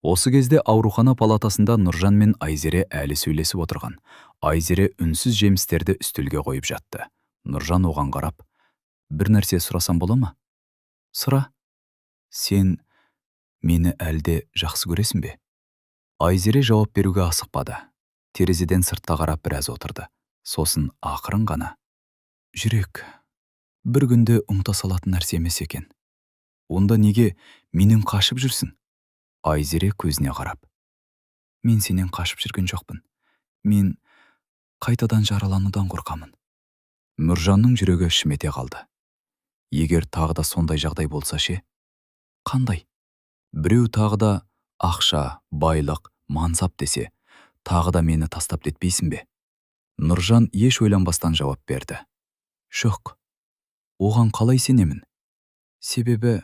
Осы кезде аурухана палатасында Нұржан мен Айзере әлі сөйлесіп отырған. Айзере үнсіз жемістерді үстелге қойып жатты. Нұржан оған қарап, бір нәрсе сұрасам бола ма? Сұра. Сен мені әлде жақсы көресің бе? Айзере жауап беруге асықпады. Терезеден сыртқа қарап біраз отырды. Сосын ақырын ғана. Жүрек, бір күнде ұмыта салатын нәрсе емес екен. Онда неге менен қашып жүрсің? Айзере көзіне қарап. Мен сенен қашып жүрген жоқпын. Мен қайтадан жараланудан қорқамын. Нұржанның жүрегі шімете қалды. Егер тағы да сондай жағдай болса ше? Қандай? Біреу тағы да ақша, байлық, мансап десе, тағы да мені тастап кетпейсің бе? Нұржан еш ойланбастан жауап берді. Жоқ, оған қалай сенемін? Себебі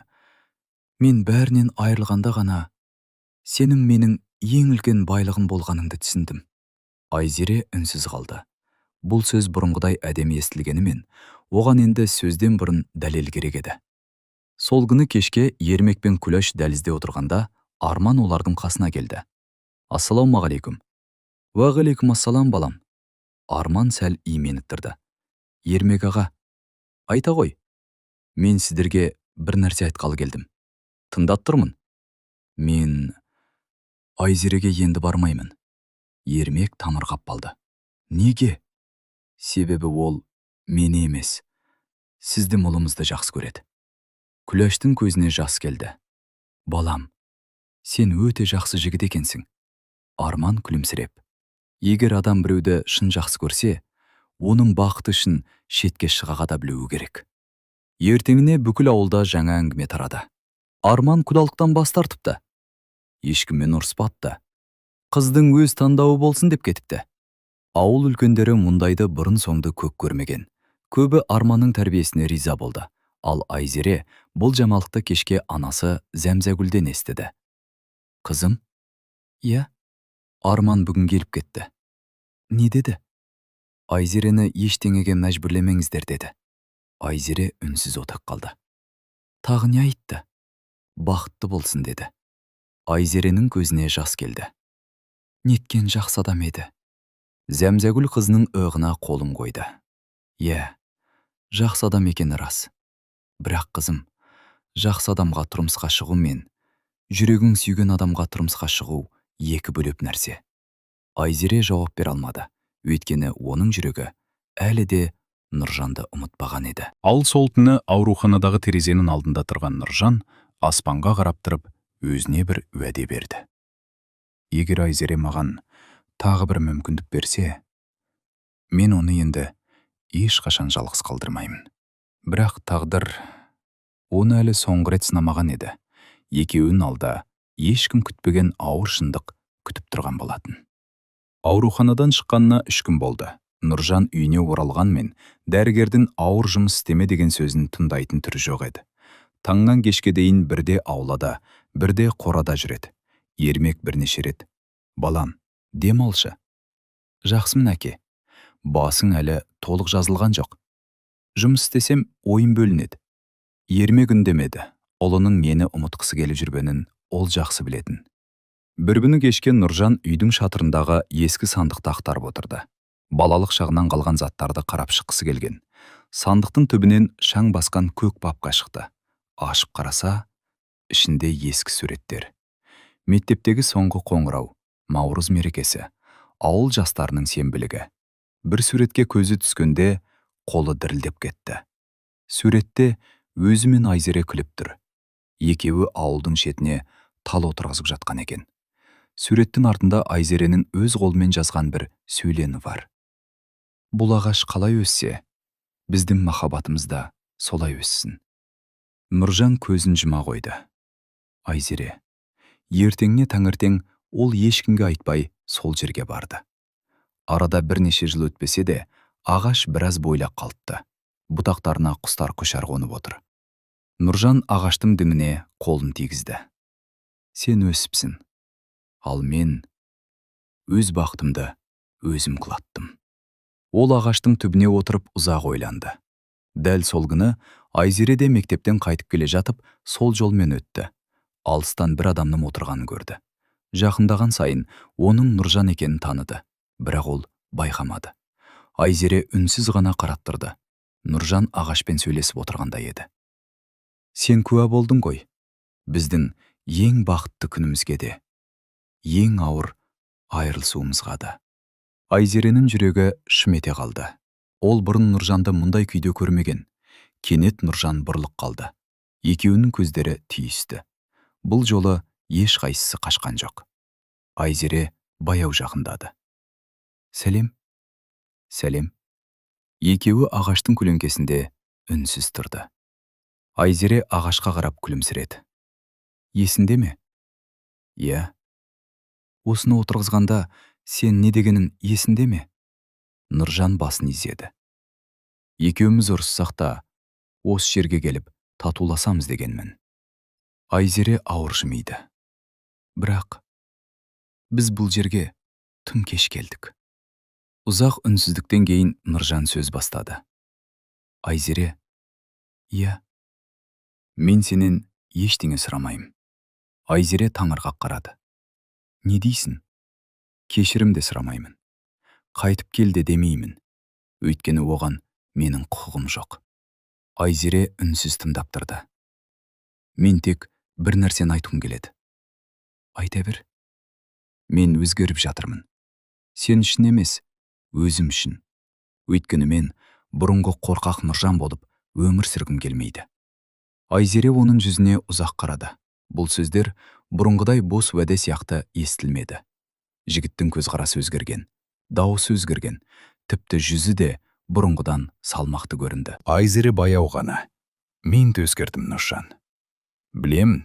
мен бәрінен айырылғанда ғана сенің менің ең үлкен байлығым болғаныңды түсіндім. Айзере үнсіз қалды. Бұл сөз бұрынғыдай әдемі естілгенімен, оған енді сөзден бұрын дәлел керек еді. Сол күні кешке Ермек пен Күләш дәлізде отырғанда, Арман олардың қасына келді. Ассаламағалейкум. Уағалейкумассалам, балам. Арман сәл именіп тұрды. Ермек аға, айта ғой. Мен сіздерге бір нәрсе айтқалы келдім. Тыңдап тұрмын. Мен Айзереге енді бармаймын. Ермек тамырғап қалды. Неге? Себебі ол мені емес, сізді ұлымызды жақсы көреді. Күләштің көзіне жас келді. Балам, сен өте жақсы жігіт екенсің. Арман күлімсіреп. Егер адам біреуді шын жақсы көрсе, оның бақыты үшін шетке шыға да білуі керек. Ертеңіне бүкіл ауылда жаңа әңгіме тарады. Арман құдалықтан бас тартыпты. Ешкіммен ұрыспапты. Қыздың өз таңдауы болсын деп кетіпті. Ауыл үлкендері мұндайды бұрын соңды көп көрмеген. Көбі Арманның тәрбиесіне риза болды. Ал Айзере бұл жаңалықты кешке анасы Зәмзәгүлден естіді. Қызым? Иә, Арман бүгін келіп кетті. Не деді? Айзерені ештеңеге мәжбүрлемеңіздер деді. Айзере үнсіз отыр қалды. Тағы не айтты? Бақытты болсын деді. Айзеренің көзіне жас келді. Неткен жақсы адам еді. Зәмзәгүл қызының өғына қолын қойды. Иә, жақсы адам екені рас. Бірақ қызым, жақсы адамға тұрмысқа шығу мен жүрегің сүйген адамға тұрмысқа шығу екі бөлек нәрсе. Айзере жауап бере алмады. Өйткені оның жүрегі әлі де Нұржанды ұмытпаған еді. Ал сол түні ауруханадағы терезенің алдында тұрған Нұржан аспанға қарап тұрып өзіне бір уәде берді. Егер Айзере маған тағы бір мүмкіндік берсе, Мен оны енді ешқашан жалғыз қалдырмаймын. Бірақ тағдыр оны әлі соңғы рет сынамаған еді. Екеуін алда ешкім күтпеген ауыр шындық күтіп тұрған болатын. Ауруханадан шыққанына 3 күн болды. Нұржан үйіне оралғанмен дәрігердің ауыр жұмыс істеме деген сөзін тыңдайтын түрі жоқ еді. Таңнан кешке дейін бірде аулада, бірде қорада жүреді. Ермек бірнеше рет: «Балам, дем алшы». «Жақсымын, әке. Басың әлі толық жазылған жоқ. Жұмыс істесем, ойым бөлінеді». Ермек үндемеді. Ұлының мені ұмытқысы келіп жүргенін ол жақсы білетін. Бір күні кешке Нұржан үйдің шатырындағы ескі сандықты ақтарып отырды. Балалық шағынан қалған заттарды қарап шыққысы келген. Сандықтың түбінен шаң басқан көк папка шықты. Ашып қараса, ішінде ескі суреттер. Мектептегі соңғы қоңырау, Наурыз мерекесі, ауыл жастарының сенбілігі. Бір суретке көзі түскенде қолы дірілдеп кетті. Суретте өзі мен Айзере күліп тұр. Екеуі ауылдың шетіне тал отырғызып жатқан екен. Суреттің артында Айзеренің өз қолымен жазған бір сөйлені бар. «Бұл ағаш қалай өссе, біздің махаббатымыз да солай өссін». Нұржан көзін жұма қойды. Айзере. Ертеңіне таңертең ол ешкімге айтпай сол жерге барды. Арада бірнеше жыл өтпесе де, ағаш біраз бойлап қалыпты. Бұтақтарына құстар көшар қонып отыр. Нұржан ағаштың діңіне қолын тигізді. «Сен өсіпсің, ал мен өз бақытымды өзім құлаттым». Ол ағаштың түбіне отырып ұзақ ойланды. Дәл сол күні Айзере де мектептен қайтып келе жатып, сол жолмен өтті. Алыстан бір адамның отырғанын көрді. Жақындаған сайын оның Нұржан екенін таныды, бірақ ол байқамады. Айзере үнсіз ғана қарап тұрды. Нұржан ағашпен сөйлесіп отырғандай еді. «Сен куә болдың ғой, біздің ең бақытты күнімізге де, ең ауыр айырылысуымызға да». Айзеренің жүрегі шым ете қалды. Ол бұрын Нұржанды мұндай күйде көрмеген. Кенет Нұржан бұрылып қалды. Екеуінің көздері түйісті. Бұл жолы ешқайсысы қашқан жоқ. Айзере баяу жақындады. «Сәлем». «Сәлем». Екеуі ағаштың көлеңкесінде үнсіз тұрды. Айзере ағашқа қарап күлімсіреді. «Есіңде ме?» «Иә». «Осыны отырғызғанда сен не дегенін есіңде ме?» Нұржан басын изеді. «Екеуміз ұрыссақ та, осы жерге келіп татуласамыз дегенмін». Айзере ауыр жымиды. «Бірақ біз бұл жерге тым кеш келдік». Ұзақ үнсіздіктен кейін Нұржан сөз бастады. «Айзере, иә, мен сенен ештеңе сұрамаймын». Айзере таңырқап қарады. «Не дейсің?» «Кешірім де сұрамаймын. Қайтып кел де демеймін. Өйткені оған менің құқығым жоқ». Айзере үнсіз тыңдап тұрды. «Мен тек бір нәрсені айтқым келеді». «Айта бер». «Мен өзгеріп жатырмын. Сен үшін емес, өзім үшін. Өйткені мен бұрынғы қорқақ Нұржан болып өмір сүргім келмейді». Айзере оның жүзіне ұзақ қарады. Бұл сөздер бұрынғыдай бос уәде сияқты естілмеді. Жігіттің көзқарасы өзгерген, дауысы өзгерген, тіпті жүзі де бұрынғыдан салмақты көрінді. Айзере баяу ғана: «Мен де өзгердім, Нұржан. Білемін,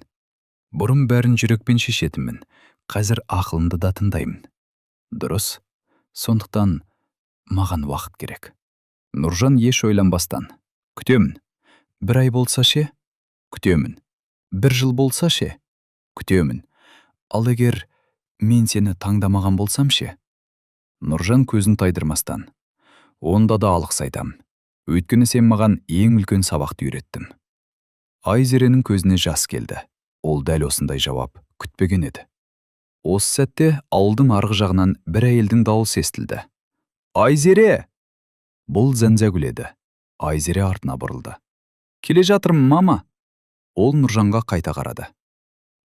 бұрын бәрін жүрекпен шешетінмін, қазір ақылымды да тыңдаймын. Дұрыс, сондықтан маған уақыт керек». Нұржан еш ойланбастан: «Күтемін. 1 ай болса ше? Күтемін. 1 жыл болса ше? Күтемін. Ал егер мен сені таңдамаған болсам ше?» Нұржан көзін тайдырмастан: «Онда да алғыс айтам. Өйткені сен маған ең үлкен сабақты үйреттің». Айзеренің көзіне жас келді. Ол дәл осындай жауап күтпеген еді. Осы сәтте ауылдың арғы жағынан бір әйелдің дауысы естілді. «Айзере!» Бұл Зәнзәгүл еді. Айзере артына бұрылды. «Келе жатырмын, мама». Ол Нұржанға қайта қарады.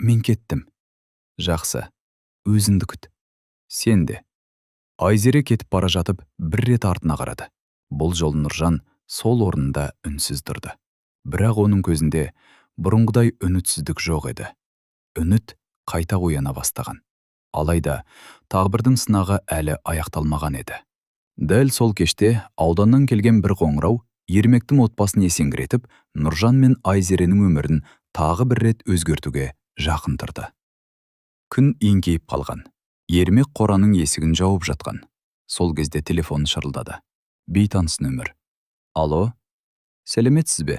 «Мен кеттім». «Жақсы, өзіңді күт. Сен де». Айзере кетіп бара жатып бір рет артына қарады. Бұл жолы Нұржан сол орнында үнсіз тұрды. Бірақ оның көзінде бұрынғыдай үмітсіздік жоқ еді. Үміт қайта ояна бастаған. Алайда тағдырдың сынағы әлі аяқталмаған еді. Дәл сол кеште ауданнан келген бір қоңырау Ермектің отбасын есеңгіретіп, Нұржан мен Айзеренің өмірін тағы бір рет өзгертуге жақын тұрды. Күн еңкейіп қалған. Ермек қораның есігін жауып жатқан. Сол кезде телефон шырылдады. Бейтаныс нөмір. Алло, сәлеметсіз бе?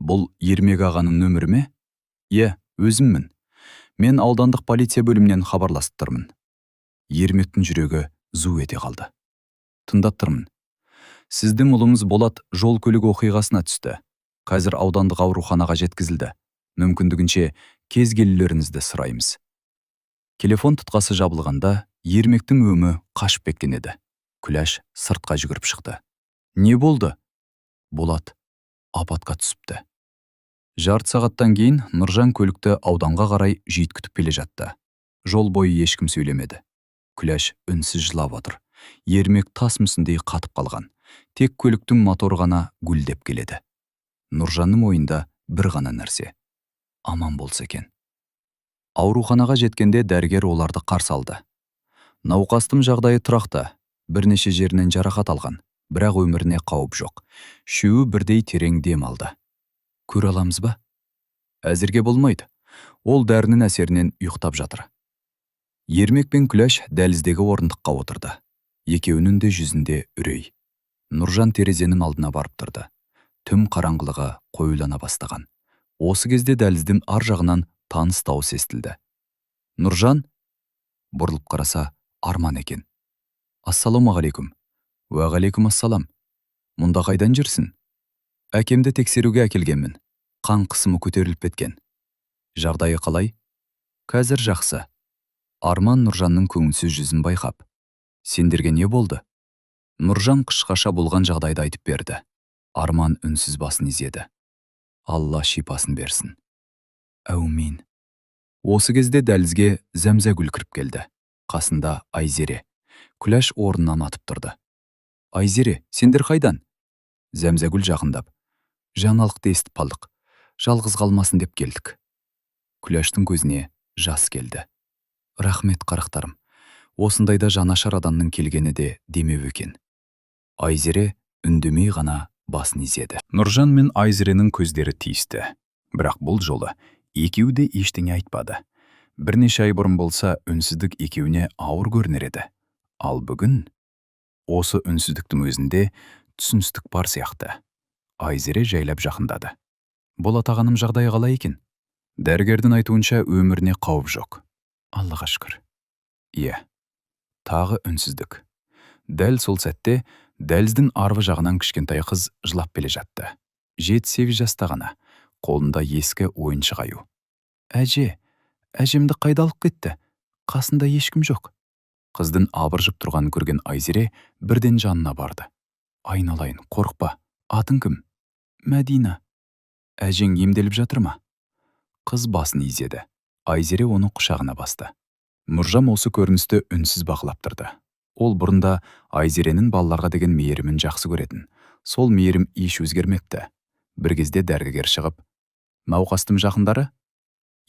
Бұл Ермек ағаның нөмірі ме? Иә, өзіммін. Мен аудандық полиция бөлімінен хабарласып тұрмын. Ермектің жүрегі зу ете қалды. Тыңдап тұрмын. Сіздің ұлыңыз Болат жол көлік оқиғасына түсті. Қазір аудандық ауруханаға жеткізілді. Мүмкіндігінше кез келулеріңізді сұраймыз. Телефон тұтқасы жабылғанда Ермектің өңі қашып кеткен еді. Күләш сыртқа жүгіріп шықты. Не болды? Болат апатқа түсіпті. Жарты сағаттан кейін Нұржан көлікті ауданға қарай жүйткітіп келе жатты. Жол бойы ешкім сөйлемеді. Күләш үнсіз жылап отыр. Ермек тас мүсіндей қатып қалған. Тек көліктің моторы ғана гүлдеп келеді. Нұржанның ойында бір ғана нәрсе. Аман болса екен. Ауруханаға жеткенде дәрігер оларды қарсы алды. Науқастың жағдайы тұрақты. Бірнеше жерінен жарақат алған. Бірақ өміріне қауіп жоқ. Үшеуі бірдей терең дем алды. Көре аламыз ба? Әзірге болмайды. Ол дәрінің әсерінен ұйықтап жатыр. Ермек пен Күләш дәліздегі орындыққа отырды. Екеуінің де жүзінде үрей. Нұржан терезенің алдына барып тұрды. Түн қараңғылығы қоюлана бастаған. Осы кезде дәліздің ар жағынан таныс дауыс естілді. Нұржан бұрылып қараса Арман екен. Ассалаумағалейкум. Уағалейкум ассалам. Мұнда қайдан жүрсің? Әкемді тексеруге әкелгенмін. Қан қысымы көтеріліп кеткен. Жағдайы қалай? Қазір жақсы. Арман Нұржанның көңілсіз жүзін байқап. Сендерге не болды? Нұржан қышқаша болған жағдайды айтып берді. Арман үнсіз басын изеді. Алла шипасын берсін. Әумин. Осы кезде дәлізге Зәмзәгүл кіріп келді. Қасында Айзере. Күләш орнынан атып тұрды. Айзере, сендер қайдан? Зәмзәгүл жақындап. Жаңалықты естіп қалдық. Жалғыз қалмасын деп келдік. Күләштің көзіне жас келді. Рахмет қарақтарым. Осындайда жанашыр адамның келгені де демеу екен. Айзере үндемей ғана басын изеді. Нұржан мен Айзеренің көздері тиісті. Бірақ бұл жолы екеуі де ештеңе айтпады. Бірнеше ай бұрын болса үнсіздік екеуіне ауыр көрінер еді. Ал бүгін осы үнсіздіктің өзінде түсіністік бар сияқты. Айзере жайлап жақындады. Болат ағаның жағдайы қалай екен? Дәрігердің айтуынша өміріне қауіп жоқ. Аллаға шүкір. Иә. Тағы үнсіздік. Дәл сол сәтте дәліздің арғы жағынан кішкентай қыз жылап келе жатты. 7-8 жаста ғана, қолында ескі ойыншық аю. Әжемді қайда алып кетті? Қасында ешкім жоқ. Қыздың абыржып тұрғанын көрген Айзере бірден жанына барды. Айналайын, қорықпа. Атың кім? Мәдина. Әжең емделіп жатыр ма? Қыз басын изеді. Айзере оны құшағына басты. Нұржан осы көріністі үнсіз бақылап тұрды. Ол бұрында Айзеренің балаларға деген мейірімін жақсы көретін. Сол мейірім еш өзгермепті. Бір кезде дәрігер шығып, науқастың жақындары?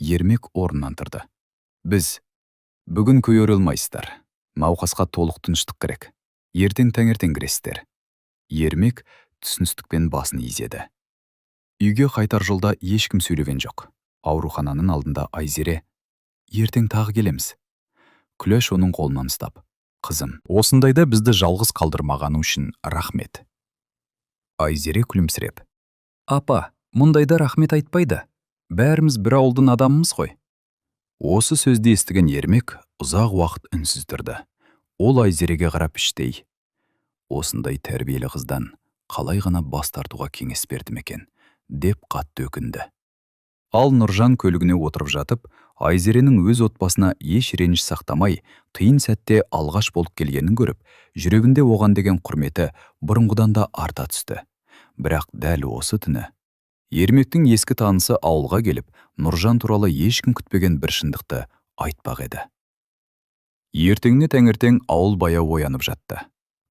Ермек орнынан тұрды. Біз бүгін көре алмайсыздар. Науқасқа толық тыныштық керек. Ертең таңертең кіресіздер. Ермек түсіністікпен басын изеді. Үйге қайтар жолда ешкім сөйлеген жоқ. Аурухананың алдында Айзере, ертең тағы келеміз. Күләш оның қолынан ұстап, қызым, осындайда бізді жалғыз қалдырмағаны үшін рахмет. Айзере күлімсіреп, апа, мұндайда рахмет айтпайды. Бәріміз бір ауылдың адамымыз ғой. Осы сөзді естіген Ермек ұзақ уақыт үнсіз тұрды. Ол Айзереге қарап іштей. Осындай тәрбиелі қыздан қалай ғана бас тартуға кеңес бердім екен, деп қатты өкінді. Ал Нұржан көлігіне отырып жатып, Айзеренің өз отбасына еш реніш сақтамай, қиын сәтте алғаш болып келгенін көріп, жүрегінде оған деген құрметі бұрынғыдан да арта түсті. Бірақ дәл осы түні Ермектің ескі танысы ауылға келіп, Нұржан туралы ешкім күтпеген бір шындықты айтпақ еді. Ертеңіне таңертең ауыл баяу оянып жатты.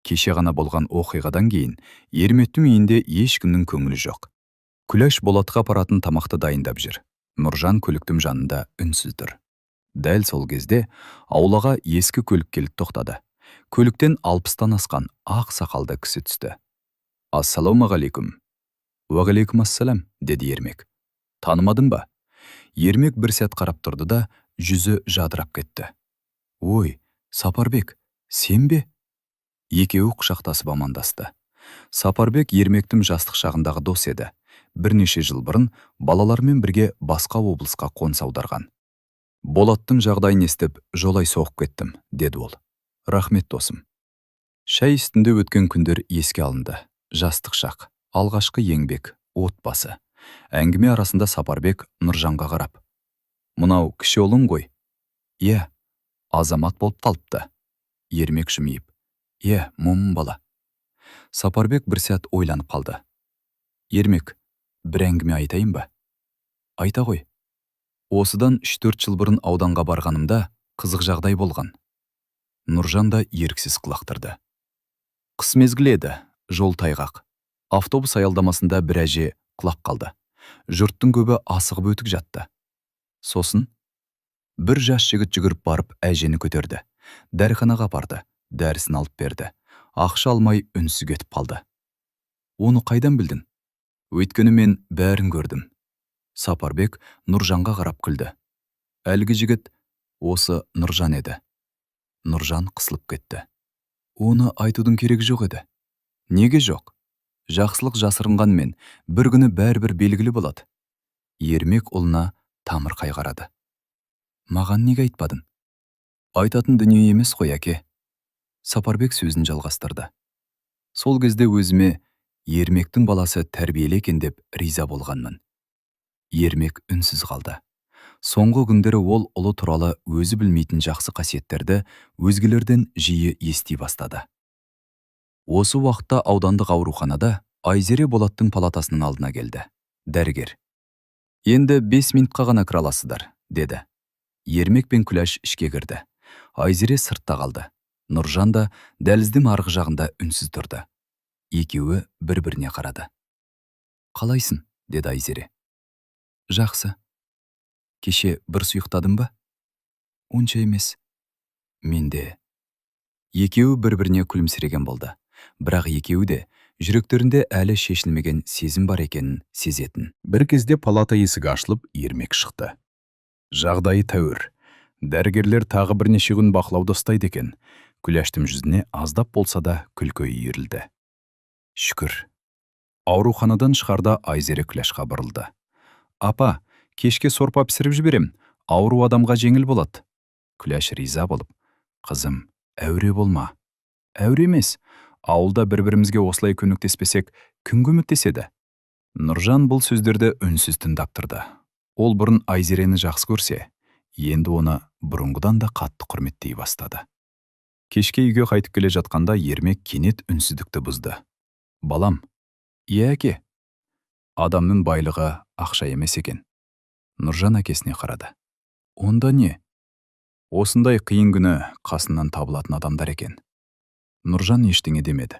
Кеше ғана болған оқиғадан кейін Ермектің үйінде ешкімнің көңілі жоқ. Күләш Болатқа апаратын тамақты дайындап жүр. Нұржан көліктің жанында үнсіз тұр. Дәл сол кезде аулаға ескі көлік келіп тоқтады. Көліктен 60-тан асқан ақ сақалды кісі түсті. «Ассалаумағалейкум». «Уағалейкум ассалам», деді Ермек. «Танымадың ба?» Ермек бір сәт қарап тұрды да, жүзі жадырап кетті. «Ой, Сапарбек, сен бе?» Екеуі құшақтасып амандасты. Сапарбек Ермектің жастық шағындағы дос еді. Бірнеше жыл бұрын балалармен бірге басқа облысқа қоныс аударған. «Болаттың жағдайын естіп, жолай соғып кеттім», деді ол. «Рахмет досым». Шәй үстінде өткен күндер еске алынды. Жастық шақ, алғашқы еңбек, отбасы. Әңгіме арасында Сапарбек Нұржанға қарап: «Мынау кіші ұлың ғой?» «Иә, азамат болып қалыпты». Ермек жымиып: «Иә, момын бала». Сапарбек бір сәт ойланып қалды. «Ермек, бір әңгіме айтайын ба?» «Айта ғой». «Осыдан 3-4 жыл бұрын ауданға барғанымда қызық жағдай болған». Нұржан да еріксіз құлақтырды. Қыс мезгілі еді, жол тайғақ. Автобус аялдамасында бір әже құлап қалды. Жұрттың көбі асығып өтіп жатты. Сосын бір жас жігіт жүгіріп барып әжені көтерді. Дәріханаға апарды, дәрісін алып берді. Ақша алмай үнсіз кетіп қалды. «Оны қайдан білдің?» «Өйткені мен бәрін көрдім». Сапарбек Нұржанға қарап күлді. Әлгі жігіт осы Нұржан еді. Нұржан қысылып кетті. «Оны айтудың керегі жоқ еді». «Неге жоқ? Жақсылық жасырынғанмен бір күні бәрібір белгілі болады». Ермек ұлына тамырқай қарады. «Маған неге айтпадың?» «Айтатын дүние емес қой, әке». Сапарбек сөзін жалғастырды. «Сол кезде өзіме Ермектің баласы тәрбиелі екен деп риза болғанмын». Ермек үнсіз қалды. Соңғы күндері ол ұлы туралы өзі білмейтін жақсы қасиеттерді өзгелерден жиі ести бастады. Осы уақытта аудандық ауруханада Айзере Болаттың палатасының алдына келді. Дәрігер: «Енді 5 минутқа ғана кіре аласыздар», деді. Ермек пен Күләш ішке кірді. Айзере сыртта қалды. Нұржан да дәліздің арғы жағында үнсіз тұрды. Екеуі бір-біріне қарады. «Қалайсың?» деді Айзере. «Жақсы». «Кеше бір сұйықтадың ба?» «Онша емес». «Мен де». Екеуі бір-біріне күлімсіреген болды. Бірақ екеуі де жүректерінде әлі шешілмеген сезім бар екенін сезетін. Бір кезде палата есігі ашылып, Ермек шықты. «Жағдайы тәуір. Дәрігерлер тағы бірнеше күн бақылауда ұстайды екен». Күләштің жүзіне аздап болса да күлкі үйірілді. «Шүкір». Ауруханадан шығарда Айзере Күләшқа бұрылды. «Апа, кешке сорпа пісіріп жіберем, ауру адамға жеңіл болады». Күләш риза болып: «Қызым, әуре болма». «Әуре емес, ауылда бір-бірімізге осылай көмектеспесек, кім көмектеседі?» Нұржан бұл сөздерді үнсіз тыңдап тұрды. Ол бұрын Айзерені жақсы көрсе, енді оны бұрынғыдан да қатты құрметтей бастады. Кешке үйге қайтып келе жатқанда Ермек кенет үнсіздікті бұзды. «Балам». «Иә, әке». «Адамның байлығы ақша емес екен». Нұржан әкесіне қарады. «Онда не?» «Осындай қиын күні қасынан табылатын адамдар екен». Нұржан ештеңе демеді.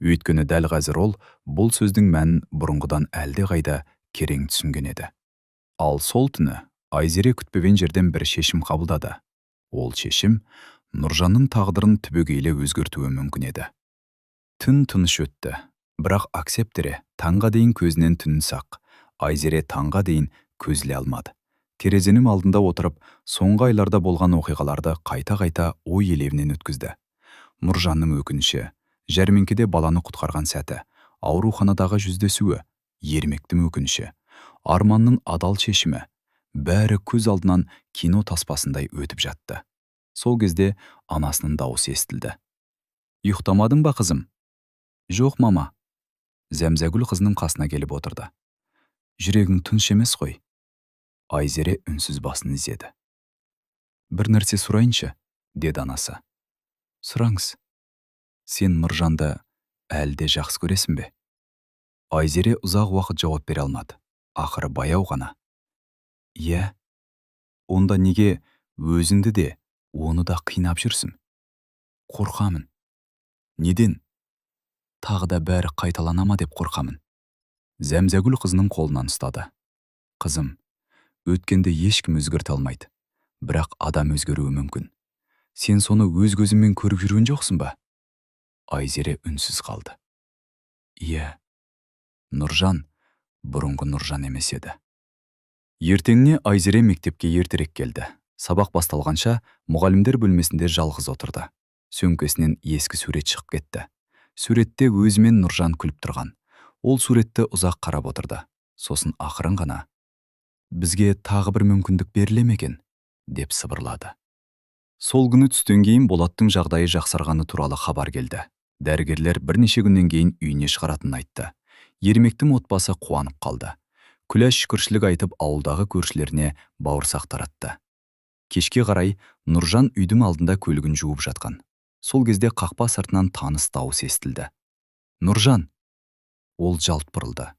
Өйткені дәл қазір ол бұл сөздің мәнін бұрынғыдан әлде қайда керең түсінген еді. Ал сол түні Айзере күтпеген жерден бір шешім қабылдады. Ол шешім Нұржанның тағдырын түбегейлі өзгертуі мүмкін еді. Түн тыныш өтті, бірақ Аксептере таңға дейін көзінен түнін сақ. Айзере таңға дейін көзіле алмады. Терезенің алдында отырып, соңғы айларда болған оқиғаларды қайта-қайта ой елевінен өткізді. Нұржанның өкініші, жәрмеңкеде баланы құтқарған сәті, ауруханадағы жүздесуі, Ермектің өкініші, Арманның адал шешімі, бәрі көз алдынан кино таспасындай өтіп жатты. Сол кезде анасының дауысы естілді. «Ұйықтамадың ба, қызым?» «Жоқ, мама». Зәмзәгүл қызының қасына келіп отырды. «Жүрегің тыныш емес қой». Айзере үнсіз басын изеді. «Бір нәрсе сұрайыншы?» деді анасы. «Сұраңыз». «Сен Нұржанды әлде жақсы көресің бе?» Айзере ұзақ уақыт жауап бере алмады. Ақыры баяу ғана: «Иә». «Онда неге өзіңді де, оны да қинап жүрсің?» «Қорқамын». «Неден?» «Тағы да бәрі қайталана ма деп қорқамын». Зәмзәгүл қызының қолынан ұстады. «Қызым, өткенді ешкім өзгерте алмайды, бірақ адам өзгеруі мүмкін. Сен соны өз көзіңмен көріп жүрген жоқсың ба? Айзере үнсіз қалды. Иә, Нұржан бұрынғы Нұржан емес еді. Ертеңіне Айзере мектепке ертерек келді. Сабақ басталғанша мұғалімдер бөлмесінде жалғыз отырды. Сөмкесінен ескі сурет шығып кетті. Суретте өзімен Нұржан күліп тұрған. Ол суретті ұзақ қарап отырды. Сосын ақырын ғана: «Бізге тағы бір мүмкіндік беріле ме екен?» деп сыбырлады. Сол күні түстен кейін Болаттың жағдайы жақсарғаны туралы хабар келді. Дәрігерлер бірнеше күннен кейін үйіне шығаратынын айтты. Ермектің отбасы қуанып қалды. Күләш шүкіршілік айтып ауылдағы көршілеріне бауырсақ таратты. Кешке қарай Нұржан үйдің алдында көлігін жуып жатқан. Сол кезде қақпа сыртынан таныс дауыс естілді. «Нұржан!» Ол жалт бұрылды.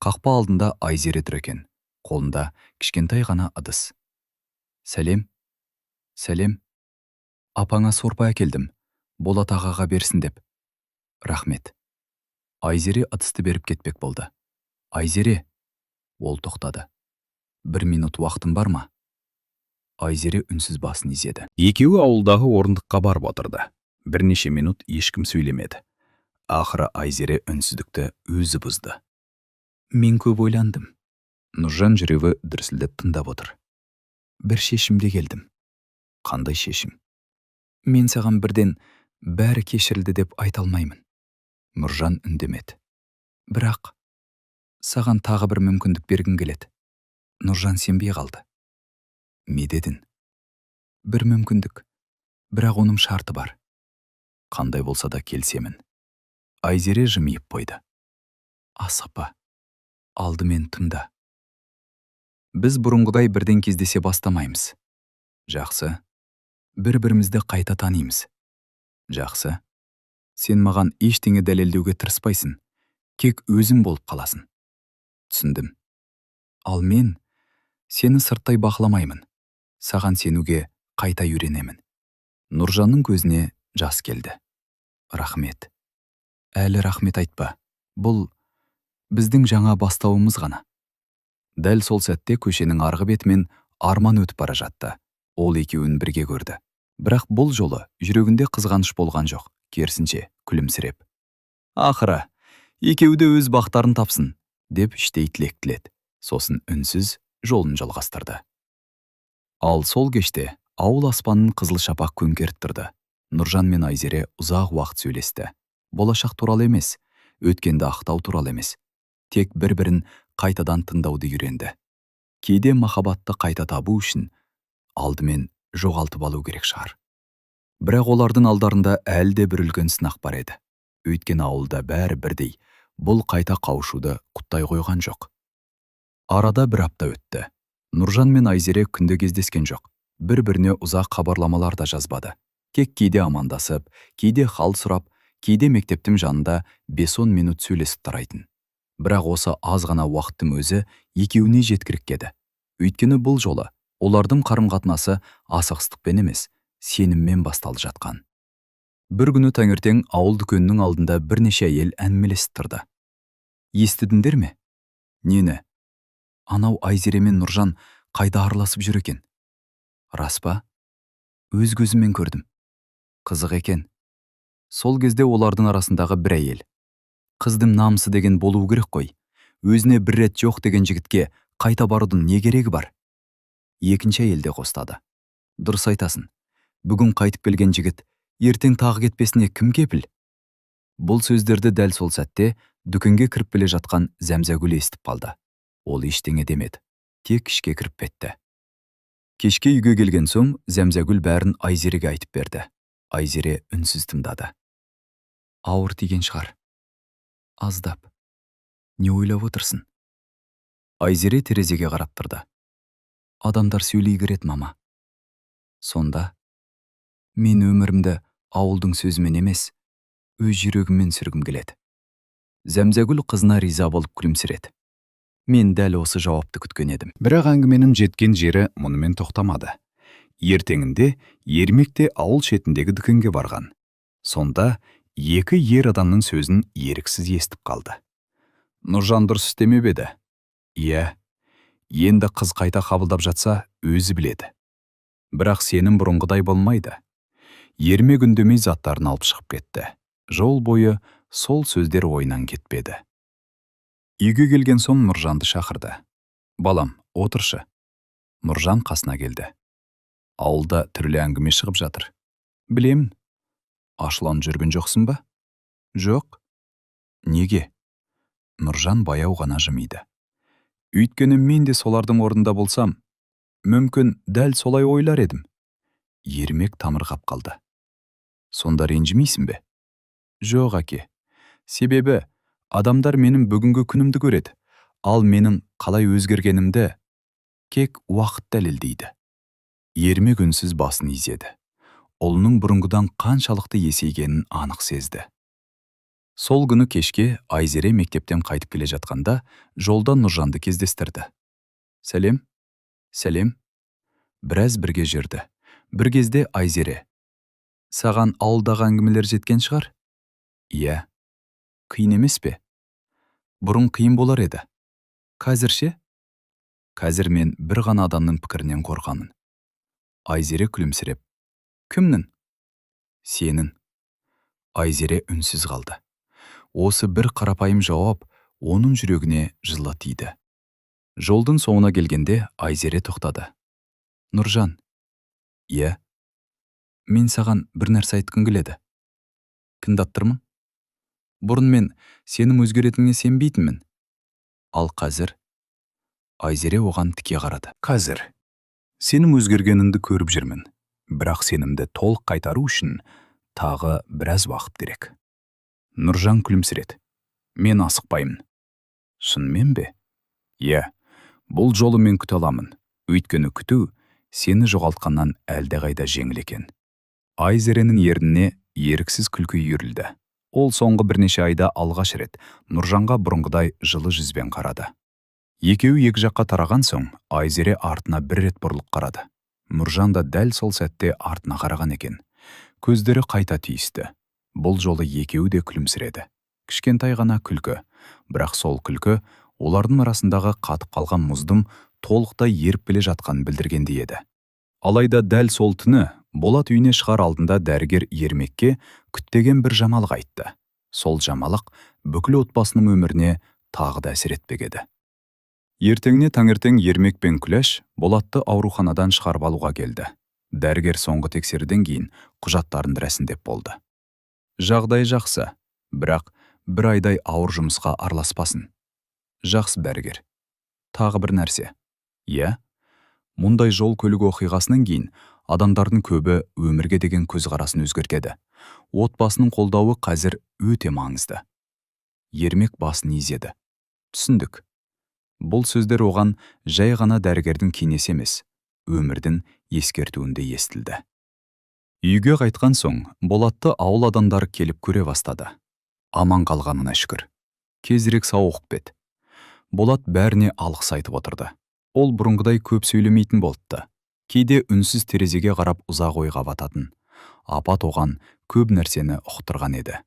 Қақпа алдында Айзере тұр екен. Қолында кішкентай ғана ыдыс. «Сәлем». «Сәлем. Апаңа сорпа әкелдім. Болат ағаға берсін деп». «Рахмет». Айзере ыдысты беріп кетпек болды. «Айзере!» Ол тоқтады. «1 минут уақытым бар ма?» Айзере үнсіз басын изеді. Екеуі ауылдағы орындыққа барып отырды. Бірнеше минут ешкім сөйлемеді. Ақыры Айзере үнсіздікті өзі бұзды. «Мен көп ойландым». Нұржан жүрегі дүрсілдеп тыңдап отыр. «Бір шешімге келдім». «Қандай шешім?» «Мен саған бірден бәрі кешірілді деп айта алмаймын». Нұржан үндемеді. «Бірақ саған тағы бір мүмкіндік бергім келеді». Нұржан сенбей қалды. «Не дедің?» «Бір мүмкіндік, бірақ оның шарты бар». «Қандай болса да келсемін». Айзере жымиып қойды. «Асықпа, алдымен тыңда. Біз бұрынғыдай бірден кездесе бастамаймыз». «Жақсы. Бір-бірімізді қайта танимыз». «Жақсы. Сен маған ештеңе дәлелдеуге тырыспайсың. Кек өзің болып қаласың». «Түсіндім. Ал мен сені сырттай бақыламаймын. Саған сенуге қайта үйренемін». Нұржанның көзіне жас келді. «Рахмет». «Әлі рахмет айтпа. Бұл біздің жаңа бастауымыз ғана». Дәл сол сәтте көшенің арғы бетімен Арман өтіп бара жатты. Ол екеуін бірге көрді. Бірақ бұл жолы жүрегінде қызғаныш болған жоқ, керісінше күлімсіреп. «Ақыры, екеуі де өз бақтарын тапсын», деп іштей тілек тіледі. Сосын үнсіз жолын жалғастырды. Ал сол кеште ауыл аспанын қызыл шапақ көмкеріп тұрды. Нұржан мен Айзере ұзақ уақыт сөйлесті. Болашақ туралы емес, өткенді ақтау туралы емес. Тек бір-бірін қайтадан тыңдауды үйренді. Кейде махаббатты қайта табу үшін алдымен жоғалтып алу керек шығар. Бірақ олардың алдарында әлде бір үлкен сынақ бар еді. Өйткені ауылда бәрі бірдей, бұл қайта қауышуды құттай қойған жоқ. Арада 1 апта өтті. Нұржан мен Айзере күнде кездескен жоқ. Бір-біріне ұзақ хабарламалар да жазбады. Тек кейде амандасып, кейде хал сұрап, кейде мектептің жанында 5-10 минут сөйлесіп тарайтын. Бірақ осы аз ғана уақыттың өзі екеуіне жеткілікті еді. Өйткені бұл жолы олардың қарым-қатынасы асығыстықпен емес, сеніммен басталып жатқан. Бір күні таңертең ауыл дүкенінің алдында бірнеше әйел әңгімелесіп тұрды. «Естідіңдер ме?» «Нені?» «Анау Айзере мен Нұржан қайда араласып жүр екен». «Рас па?» «Өз көзіммен көрдім». «Қызық екен». Сол кезде олардың арасындағы бір әйел: «Қыздың намысы деген болу керек қой. Өзіне бір рет жоқ деген жігітке қайта барудың не керегі бар?» Екінші әйел де қостады: «Дұрыс айтасың. Бүгін қайтып келген жігіт ертең тағы кетпесіне кім кепіл?» Бұл сөздерді дәл сол сәтте дүкенге кіріп келе жатқан Зәмзәгүл естіп қалды. Ол ештеңе демеді, тек ішке кіріп кетті. Кешке үйге келген соң Зәмзәгүл бәрін Айзереге айтып берді. Айзере үнсіз тыңдады. «Ауыр тиген шығар». «Аздап. Не ойлап отырсың?» Айзере терезеге қарап тұрды. «Адамдар сөйлей береді, мама». «Сонда?» «Мен өмірімді ауылдың сөзімен емес, өз жүрегіммен сүргім келеді». Зәмзәгүл қызына риза болып күлімсіреді. Мен дәл осы жауапты күткен едім. Бірақ әңгіменің жеткен жері мұнымен тоқтамады. Ертеңінде Ермек те ауыл шетіндегі дүкенге барған. Сонда екі ер адамның сөзін еріксіз естіп қалды. «Нұржан дұрыс істемеп еді». «Иә, енді қыз қайта қабылдап жатса өзі біледі. Бірақ сенім бұрынғыдай болмайды. Ермек үндемей заттарын алып шығып кетті. Жол бойы сол сөздер ойынан кетпеді. Үйге келген соң Нұржанды шақырды. «Балам, отыршы». Нұржан қасына келді. «Ауылда түрлі әңгіме шығып жатыр». «Білемін». «Ашуланып жүрген жоқсың ба?» «Жоқ». «Неге?» Нұржан баяу ғана жымиды. «Өйткені мен де солардың орнында болсам, мүмкін дәл солай ойлар едім». Ермек тамырғап қалды. «Сонда ренжімейсің бе?» «Жоқ, әке. Себебі адамдар менің бүгінгі күнімді көреді, ал менің қалай өзгергенімді кек уақыт дәлелдейді». Ермек үнсіз басын изеді. Ұлының бұрынғыдан қаншалықты есейгенін анық сезді. Сол күні кешке Айзере мектептен қайтып келе жатқанда жолда Нұржанды кездестірді. «Сәлем». «Сәлем». Біраз бірге жүрді. Бір кезде Айзере: «Саған ауылдағы әңгімелер жеткен шығар?» «Иә». «Қиын емес пе?» «Бұрын қиын болар еді». «Қазір ше?» «Қазір мен бір ғана адамның пікірінен қорқамын». Айзере күлімсіреп: «Кімнің?» «Сенің». Айзере үнсіз қалды. Осы бір қарапайым жауап оның жүрегіне жылы тиді. Жолдың соңына келгенде Айзере тоқтады. «Нұржан». «Иә». «Мен саған бір нәрсе айтқым келеді». «Тыңдап тұрмын». «Бұрын мен сенің өзгеретініңе сенбейтінмін. Ал қазір?» Айзере оған тіке қарады. «Қазір сенің өзгергеніңді көріп жүрмін. Бірақ сенімді толық қайтару үшін тағы біраз уақыт керек». Нұржан күлімсіреді. «Мен асықпаймын». «Шынымен бе?» «Иә, бұл жолы мен күте аламын. Өйткені күту сені жоғалтқаннан әлдеқайда жеңіл екен». Айзеренің ерніне еріксіз күлкі үйірілді. Ол соңғы бірнеше айда алғаш рет Нұржанға бұрынғыдай жылы жүзбен қарады. Екеуі екі жаққа тараған соң Айзере артына бір рет бұрылып қарады. Нұржан да дәл сол сәтте артына қараған екен. Көздері қайта түйісті. Бұл жолы екеуі де күлімсіреді. Кішкентай ғана күлкі, бірақ сол күлкі олардың арасындағы қатып қалған мұздың толықтай еріп келе жатқанын білдіргендей еді. Алайда дәл сол түні Болат үйіне шығар алдында дәрігер Ермекке күтпеген бір жаңалық айтты. Сол жаңалық бүкіл отбасының өміріне тағы да әсер етпек еді. Ертеңіне таңертең Ермек пен Күләш Болатты ауруханадан шығарып алуға келді. Дәрігер соңғы тексеруден кейін құжаттарын рәсімдеп болды. «Жағдай жақсы, бірақ бір айдай ауыр жұмысқа араласпасын». «Жақсы, дәрігер». «Тағы бір нәрсе». «Иә?» «Мұндай жол көлік оқиғасынан кейін адамдардың көбі өмірге деген көзқарасын өзгертеді. Отбасының қолдауы қазір өте маңызды». Ермек басын изеді. «Түсіндік». Бұл сөздер оған жай ғана дәрігердің кеңесі емес, өмірдің ескертуінде естілді. Үйге қайтқан соң Болатты ауыл адамдары келіп көре бастады. Аман қалғанына шүкір. Кезірек сау оқып еді. Болат бәріне алғыс айтып отырды. Ол бұрынғыдай көп сөйлемейтін болыпты. Кейде үнсіз терезеге қарап ұзақ ойға бататын. Апат оған көп нәрсені ұқтырған еді.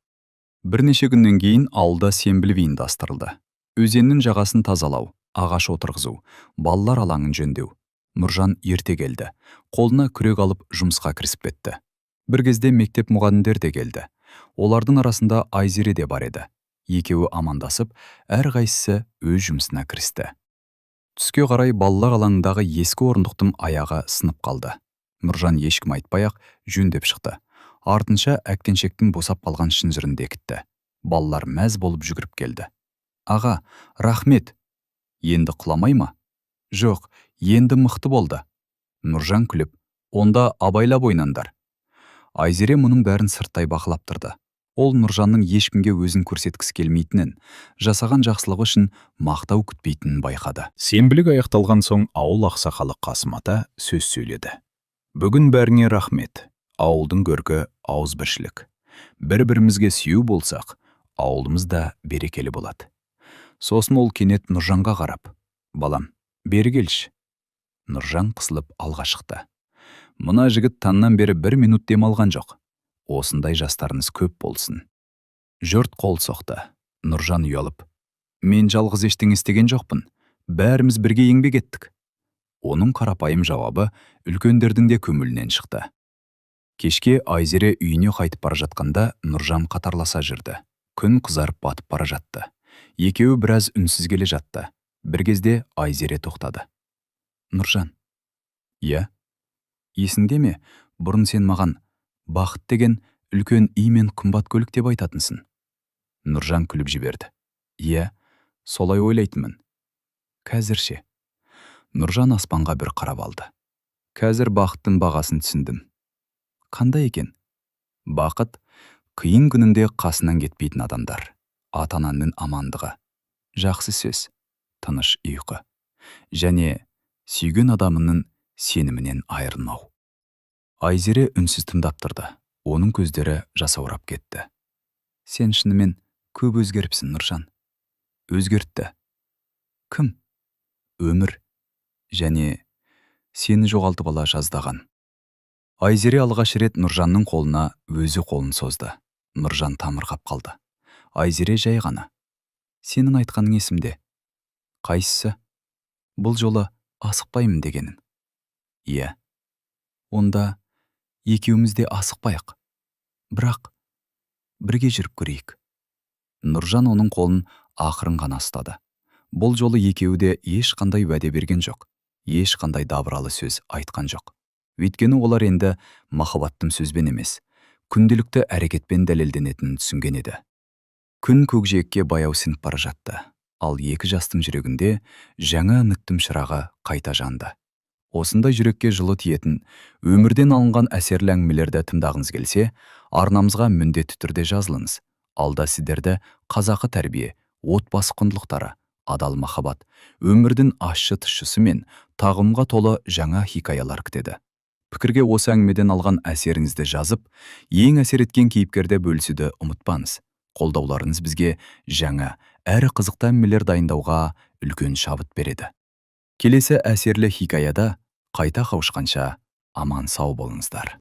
Бірнеше күннен кейін ауылда сенбілік ұйымдастырылды. Өзеннің жағасын тазалау, ағаш отырғызу, балалар алаңын жөндеу. Нұржан ерте келді. Қолына күрек алып жұмысқа кірісіп кетті. Бір кезде мектеп мұғалімдері де келді. Олардың арасында Айзере де бар еді. Екеуі амандасып, әрқайсысы өз жұмысына кірісті. Түске қарай балалар алаңындағы ескі орындықтың аяғы сынып қалды. Нұржан ешкім айтпай-ақ жөндеп шықты. Артынша әктеншектің босап қалған шынжырын бекітті. Балалар мәз болып жүгіріп келді. «Аға, рахмет». «Енді құламай ма?» «Жоқ, енді мықты болды». Нұржан күліп: «Онда абайлап ойнаңдар». Айзере мұның бәрін сырттай бақылап тұрды. Ол Нұржанның ешкімге өзін көрсеткісі келмейтінін, жасаған жақсылығы үшін мақтау күтпейтінін байқады. Сенбілік аяқталған соң ауыл ақсақалы Қасым ата сөз сөйледі. «Бүгін бәріңе рахмет. Ауылдың көркі ауызбіршілік. Бір-бірімізге сүйеу болсақ, ауылымыз да берекелі болады». Сосын ол кенет Нұржанға қарап: «Балам, бері келші». Нұржан қысылып алға шықты. «Мына жігіт таңнан бері бір минут демалған жоқ. Осындай жастарыңыз көп болсын». Жұрт қол соқты. Нұржан ұялып: «Мен жалғыз ештеңе істеген жоқпын. Бәріміз бірге еңбек еттік». Оның қарапайым жауабы үлкендердің де көңілінен шықты. Кешке Айзере үйіне қайтып бара жатқанда Нұржан қатарласа жүрді. Күн қызарып батып бара жатты. Екеуі біраз үнсіз келе жатты. Бір кезде Айзере тоқтады. Нұржан. Иә? Есіңде ме? Бұрын сен маған бақыт деген үлкен үй мен қымбат көлік деп айтатынсың. Нұржан күліп жіберді. Иә, солай ойлайтынмын. Қазірше. Нұржан аспанға бір қарап алды. Қазір бақыттың бағасын түсіндім. Қандай екен? Бақыт қиын күнінде қасынан кетпейтін адамдар, ата-ананың амандығы, жақсы сөз, тыныш ұйқы, және сүйген адамының сенімінен айырылмау. Айзере үнсіз тыңдап тұрды. Оның көздері жасаурап кетті. Сен шынымен көп өзгеріпсің, Нұржан. Өзгертті. Кім? Өмір. Және сені жоғалтып ала жаздаған. Айзере алғаш рет Нұржанның қолына өзі қолын созды. Нұржан тамырқап қалды. Айзере жай ғана. Сенің айтқаның есімде. Қайсысы? Бұл жолы асықпаймын дегенін. Иә. Онда екеуміз де асықпайық. Бірақ бірге жүріп көрейік. Нұржан оның қолын ақырын ғана ұстады. Бұл жолы екеуі де ешқандай уәде берген жоқ. Ешқандай дабыралы сөз айтқан жоқ. Өйткені олар енді махаббаттың сөзбен емес, күнделікті әрекетпен дәлелденетінін түсінген еді. Күн көкжиекке баяу сіңіп бара жатты. Ал екі жастың жүрегінде жаңа үміттің шырағы қайта жанды. Осындай жүрекке жылы тиетін, өмірден алынған әсерлі әңгімелерді тыңдағыңыз келсе, арнамызға міндетті түрде жазылыңыз. Алда сіздерді қазақы тәрбие, отбасы құндылықтары, адал махаббат, өмірдің ащы тұщысы мен тағымға толы жаңа хикаялар күтеді. Пікірге осы әңгімеден алған әсеріңізді жазып, ең әсер еткен кейіпкерде бөлісуді ұмытпаңыз. Қолдауларыңыз бізге жаңа, әрі қызықты әңгімелер дайындауға үлкен шабыт береді. Келесі әсерлі хикаяда қайта қауышқанша аман сау болыңыздар.